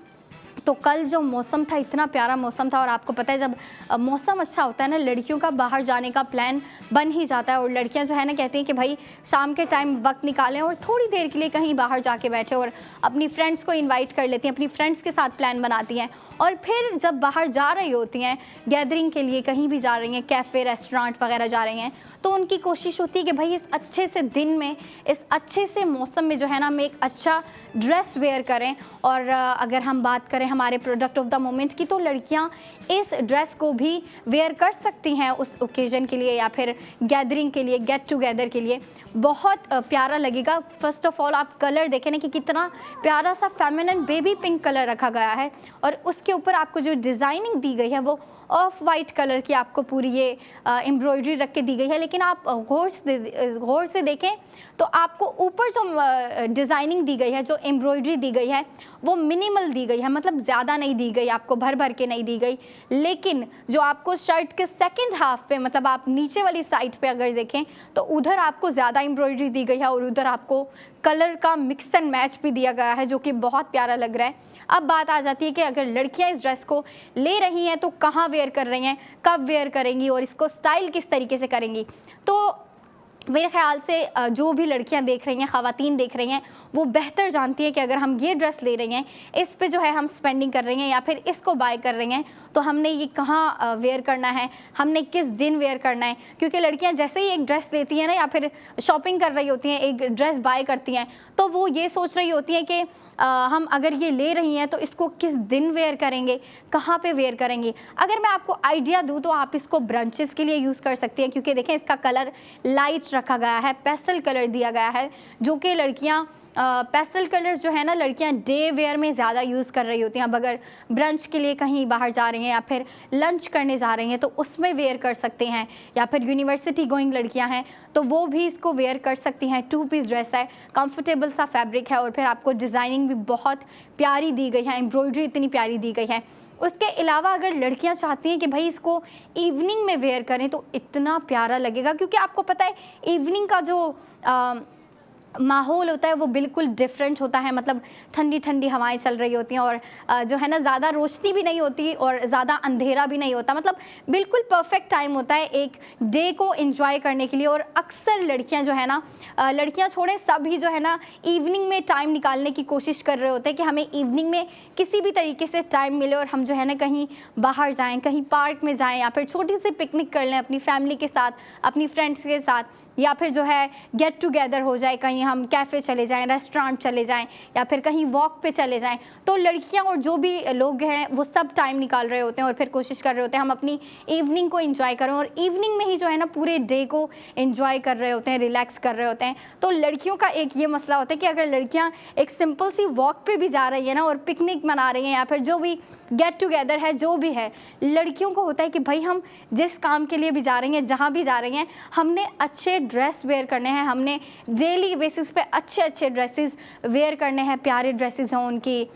तो कल जो मौसम था इतना प्यारा मौसम था। और आपको पता है जब मौसम अच्छा होता है ना, लड़कियों का बाहर जाने का प्लान बन ही जाता है। और लड़कियां जो है ना कहती हैं कि भाई शाम के टाइम वक्त निकालें और थोड़ी देर के लिए कहीं बाहर जाके बैठे और अपनी फ्रेंड्स को इनवाइट कर लेती हैं, अपनी फ्रेंड्स के साथ प्लान बनाती हैं। और फिर जब बाहर जा रही होती हैं गैदरिंग के लिए, कहीं भी जा रही हैं, कैफ़े रेस्टोरेंट वगैरह जा रही हैं, तो उनकी कोशिश होती है कि भाई इस अच्छे से दिन में, इस अच्छे से मौसम में जो है ना हम एक अच्छा ड्रेस वेयर करें। और अगर हम बात करें हमारे प्रोडक्ट ऑफ द मोमेंट की, तो लड़कियां इस ड्रेस को भी वेयर कर सकती हैं उस ओकेजन के लिए या फिर गैदरिंग के लिए, गेट टुगेदर के लिए। बहुत प्यारा लगेगा। फर्स्ट ऑफ ऑल आप कलर देखें ना कि कितना प्यारा सा फेमिनिन बेबी पिंक कलर रखा गया है और उसके ऊपर आपको जो डिज़ाइनिंग दी गई है वो ऑफ वाइट कलर की आपको पूरी ये एम्ब्रॉयडरी रख के दी गई है। लेकिन आप गौर से देखें तो आपको ऊपर जो डिज़ाइनिंग दी गई है, जो एम्ब्रॉयडरी दी गई है, वो मिनिमल दी गई है, मतलब ज़्यादा नहीं दी गई, आपको भर भर के नहीं दी गई। लेकिन जो आपको शर्ट के सेकंड हाफ पे, मतलब आप नीचे वाली साइड पे अगर देखें तो उधर आपको ज़्यादा एम्ब्रॉयडरी दी गई है और उधर आपको कलर का मिक्स एंड मैच भी दिया गया है, जो कि बहुत प्यारा लग रहा है। अब बात आ जाती है कि अगर लड़कियां इस ड्रेस को ले रही हैं तो कहाँ वेयर कर रही हैं, कब वेयर करेंगी और इसको स्टाइल किस तरीके से करेंगी। तो मेरे ख़्याल से जो भी लड़कियां देख रही हैं, ख़वातीन देख रही हैं, वो बेहतर जानती है कि अगर हम ये ड्रेस ले रही हैं, इस पे जो है हम स्पेंडिंग कर रही हैं या फिर इसको बाय कर रही हैं, तो हमने ये कहाँ वेयर करना है, हमने किस दिन वेयर करना है। क्योंकि लड़कियां जैसे ही एक ड्रेस लेती हैं ना, या फिर शॉपिंग कर रही होती हैं, एक ड्रेस बाय करती हैं, तो वो ये सोच रही होती हैं कि हम अगर ये ले रही हैं तो इसको किस दिन वेयर करेंगे, कहाँ पे वेयर करेंगे। अगर मैं आपको आइडिया दूँ तो आप इसको ब्रंचेस के लिए यूज़ कर सकती हैं, क्योंकि देखें इसका कलर लाइट रखा गया है, पेस्टल कलर दिया गया है, जो कि लड़कियाँ पेस्टल कलर्स जो है ना, लड़कियां डे वेयर में ज़्यादा यूज़ कर रही होती हैं। अब अगर ब्रंच के लिए कहीं बाहर जा रही हैं या फिर लंच करने जा रही हैं तो उसमें वेयर कर सकते हैं, या फिर यूनिवर्सिटी गोइंग लड़कियां हैं तो वो भी इसको वेयर कर सकती हैं। 2 पीस ड्रेस है, कंफर्टेबल सा फैब्रिक है और फिर आपको डिज़ाइनिंग भी बहुत प्यारी दी गई है, एम्ब्रॉयडरी इतनी प्यारी दी गई है। उसके अलावा अगर लड़कियां चाहती हैं कि भाई इसको इवनिंग में वेयर करें तो इतना प्यारा लगेगा, क्योंकि आपको पता है इवनिंग का जो माहौल होता है वो बिल्कुल डिफरेंट होता है। मतलब ठंडी ठंडी हवाएं चल रही होती हैं और जो है ना, ज़्यादा रोशनी भी नहीं होती और ज़्यादा अंधेरा भी नहीं होता। मतलब बिल्कुल परफेक्ट टाइम होता है एक डे को एंजॉय करने के लिए। और अक्सर लड़कियां जो है ना, लड़कियां छोड़ें सभी जो है ना, इवनिंग में टाइम निकालने की कोशिश कर रहे होते हैं कि हमें इवनिंग में किसी भी तरीके से टाइम मिले और हम जो है ना कहीं बाहर जाएँ, कहीं पार्क में जाएँ, या फिर छोटी सी पिकनिक कर लें अपनी फैमिली के साथ, अपनी फ्रेंड्स के साथ, या फिर जो है गेट टुगेदर हो जाए, कहीं हम कैफ़े चले जाएं, रेस्टोरेंट चले जाएं, या फिर कहीं वॉक पे चले जाएं। तो लड़कियां और जो भी लोग हैं वो सब टाइम निकाल रहे होते हैं और फिर कोशिश कर रहे होते हैं हम अपनी इवनिंग को एंजॉय करें, और इवनिंग में ही जो है ना पूरे डे को एंजॉय कर रहे होते हैं, रिलैक्स कर रहे होते हैं। तो लड़कियों का एक ये मसला होता है कि अगर लड़कियाँ एक सिंपल सी वॉक पे भी जा रही है ना और पिकनिक मना रही हैं, या फिर जो भी गेट टुगेदर है, जो भी है, लड़कियों को होता है कि भाई हम जिस काम के लिए भी जा रही हैं, जहाँ भी जा रही हैं, हमने अच्छे ड्रेस वेयर करने हैं, हमने डेली बेसिस पे अच्छे अच्छे ड्रेसेस वेयर करने हैं, प्यारे ड्रेसेस हों, उनकी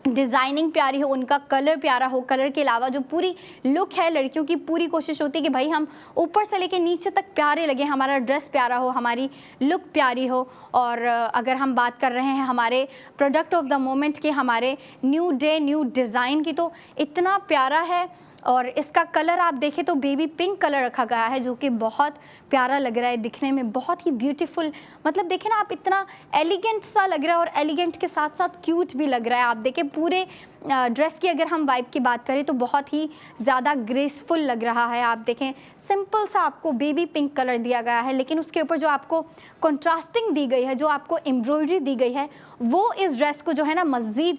डिज़ाइनिंग प्यारी हो, उनका कलर प्यारा हो। कलर के अलावा जो पूरी लुक है, लड़कियों की पूरी कोशिश होती है कि भाई हम ऊपर से लेके नीचे तक प्यारे लगे, हमारा ड्रेस प्यारा हो, हमारी लुक प्यारी हो। और अगर हम बात कर रहे हैं हमारे प्रोडक्ट ऑफ द मोमेंट के, हमारे न्यू डे न्यू डिज़ाइन की, तो इतना प्यारा है। और इसका कलर आप देखें तो बेबी पिंक कलर रखा गया है, जो कि बहुत प्यारा लग रहा है दिखने में, बहुत ही ब्यूटीफुल। मतलब देखें ना आप, इतना एलिगेंट सा लग रहा है और एलिगेंट के साथ साथ क्यूट भी लग रहा है। आप देखें पूरे ड्रेस की अगर हम वाइब की बात करें तो बहुत ही ज़्यादा ग्रेसफुल लग रहा है। आप देखें सिंपल सा आपको बेबी पिंक कलर दिया गया है, लेकिन उसके ऊपर जो आपको कंट्रास्टिंग दी गई है, जो आपको एम्ब्रॉयडरी दी गई है, वो इस ड्रेस को जो है ना मज़ीद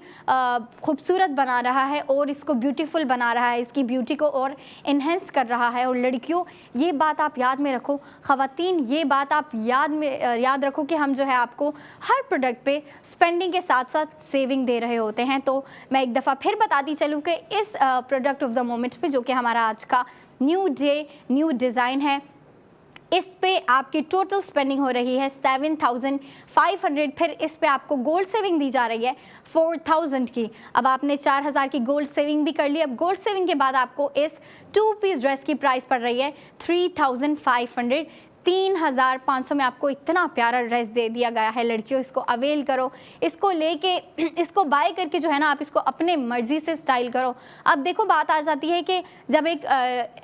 खूबसूरत बना रहा है और इसको ब्यूटीफुल बना रहा है, इसकी ब्यूटी को और इन्हेंस कर रहा है। और लड़कियों, ये बात आप याद में रखो, ख़वातीन ये बात आप याद रखो कि हम जो है आपको हर प्रोडक्ट पे स्पेंडिंग के साथ साथ सेविंग दे रहे होते हैं। तो मैं एक दफ़ा फिर बताती चलूँ कि इस प्रोडक्ट ऑफ द मोमेंट पे, जो कि हमारा आज का न्यू डे न्यू डिज़ाइन है, इस पे आपकी टोटल स्पेंडिंग हो रही है 7,500। फिर इस पे आपको गोल्ड सेविंग दी जा रही है 4,000 की। अब आपने 4,000 की गोल्ड सेविंग भी कर ली। अब गोल्ड सेविंग के बाद आपको इस 2 पीस ड्रेस की प्राइस पड़ रही है 3,500। 3,500 में आपको इतना प्यारा ड्रेस दे दिया गया है। लड़कियों, इसको अवेल करो, इसको लेके, इसको बाय करके जो है ना आप इसको अपने मर्ज़ी से स्टाइल करो। अब देखो बात आ जाती है कि जब एक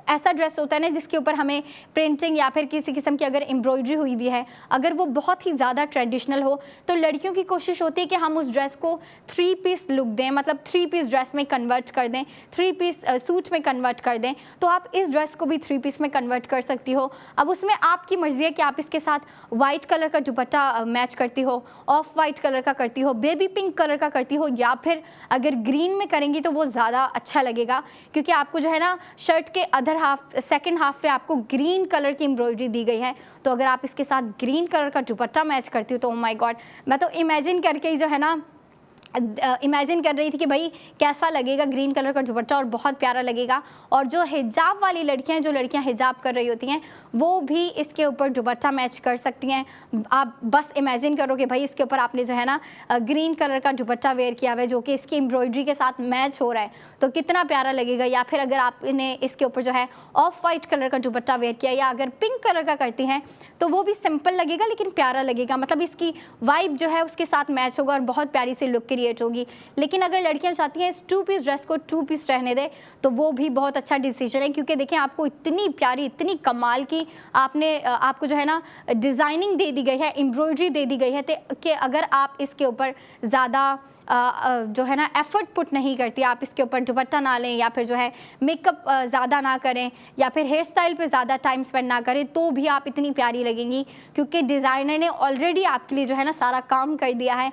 ऐसा ड्रेस होता है ना जिसके ऊपर हमें प्रिंटिंग या फिर किसी किस्म की अगर एम्ब्रॉयडरी हुई हुई है, अगर वो बहुत ही ज़्यादा ट्रेडिशनल हो, तो लड़कियों की कोशिश होती है कि हम उस ड्रेस को 3 पीस लुक दें, मतलब 3 पीस ड्रेस में कन्वर्ट कर दें, 3 पीस सूट में कन्वर्ट कर दें। तो आप इस ड्रेस को भी 3 पीस में कन्वर्ट कर सकती हो। अब उसमें आपकी मर्जी है कि आप इसके साथ वाइट कलर का दुपट्टा मैच करती हो, ऑफ वाइट कलर का करती हो, बेबी पिंक कलर का करती हो, या फिर अगर ग्रीन में करेंगी तो वो ज़्यादा अच्छा लगेगा, क्योंकि आपको जो है ना शर्ट के अदर हाफ, सेकंड हाफ पे आपको ग्रीन कलर की एम्ब्रॉयडरी दी गई है। तो अगर आप इसके साथ ग्रीन कलर का दुपट्टा मैच करती हो तो ओ माय गॉड, मैं तो इमेजिन करके ही जो है ना इमेजिन कर रही थी कि भाई कैसा लगेगा ग्रीन कलर का दुपट्टा, और बहुत प्यारा लगेगा। और जो हिजाब वाली लड़कियां, जो लड़कियां हिजाब कर रही होती हैं, वो भी इसके ऊपर दुपट्टा मैच कर सकती हैं। आप बस इमेजिन करो कि भाई इसके ऊपर आपने जो है ना ग्रीन कलर का दुपट्टा वेयर किया हुआ है, जो कि इसकी एम्ब्रॉयडरी के साथ मैच हो रहा है, तो कितना प्यारा लगेगा। या फिर अगर आपने इसके ऊपर जो है ऑफ वाइट कलर का दुपट्टा वेयर किया, या अगर पिंक कलर का करती हैं, तो वो भी सिंपल लगेगा लेकिन प्यारा लगेगा। मतलब इसकी वाइब जो है उसके साथ मैच होगा और बहुत प्यारी सी लुक क्रिएट होगी। लेकिन अगर लड़कियां चाहती हैं इस 2 पीस ड्रेस को 2 पीस रहने दें तो वो भी बहुत अच्छा डिसीजन है, क्योंकि देखें आपको इतनी प्यारी, इतनी कमाल की आपको जो है ना डिज़ाइनिंग दे दी गई है, एम्ब्रॉयडरी दे दी गई है कि अगर आप इसके ऊपर ज़्यादा जो है ना एफर्ट पुट नहीं करती, आप इसके ऊपर दुपट्टा ना लें या फिर जो है मेकअप ज़्यादा ना करें या फिर हेयर स्टाइल पे ज़्यादा टाइम स्पेंड ना करें, तो भी आप इतनी प्यारी लगेंगी, क्योंकि डिज़ाइनर ने ऑलरेडी आपके लिए जो है ना सारा काम कर दिया है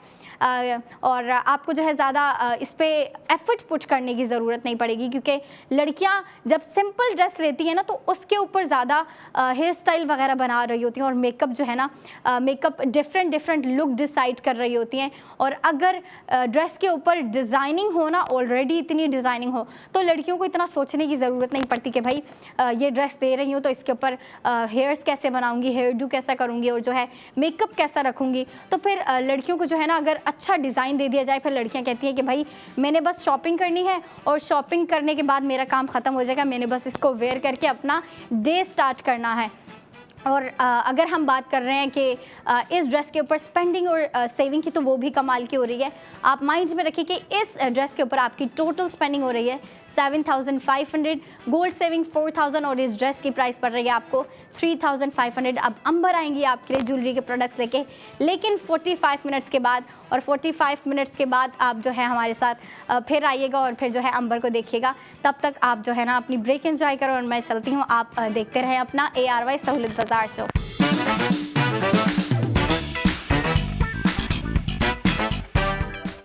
और आपको जो है ज़्यादा इस पर एफर्ट पुट करने की ज़रूरत नहीं पड़ेगी। क्योंकि लड़कियां जब सिंपल ड्रेस लेती हैं ना तो उसके ऊपर ज़्यादा हेयर स्टाइल वगैरह बना रही होती हैं और मेकअप जो है ना मेकअप डिफरेंट लुक डिसाइड कर रही होती हैं। और अगर ड्रेस के ऊपर डिज़ाइनिंग हो ना, ऑलरेडी इतनी डिज़ाइनिंग हो, तो लड़कियों को इतना सोचने की ज़रूरत नहीं पड़ती कि भाई ये ड्रेस दे रही हूँ तो इसके ऊपर हेयर्स कैसे बनाऊँगी, हेयर डू कैसा करूँगी और जो है मेकअप कैसा रखूँगी। तो फिर लड़कियों को जो है ना अगर अच्छा डिज़ाइन दे दिया जाए, फिर लड़कियां कहती हैं कि भाई मैंने बस शॉपिंग करनी है और शॉपिंग करने के बाद मेरा काम ख़त्म हो जाएगा, मैंने बस इसको वेयर करके अपना डे स्टार्ट करना है। और अगर हम बात कर रहे हैं कि इस ड्रेस के ऊपर स्पेंडिंग और सेविंग की, तो वो भी कमाल की हो रही है। आप माइंड में रखिए कि इस ड्रेस के ऊपर आपकी टोटल स्पेंडिंग हो रही है 7,500, गोल्ड सेविंग 4,000 और इस ड्रेस की प्राइस पड़ रही है आपको 3,500। अब अंबर आएंगी आपके लिए ज्वेलरी के प्रोडक्ट्स लेके, लेकिन 45 मिनट्स के बाद, और 45 मिनट्स के बाद आप जो है हमारे साथ फिर आइएगा और फिर जो है अंबर को देखिएगा। तब तक आप जो है ना अपनी ब्रेक एंजॉय करो और मैं चलती हूँ। आप देखते रहें अपना ARY सहूलत बाजार शो।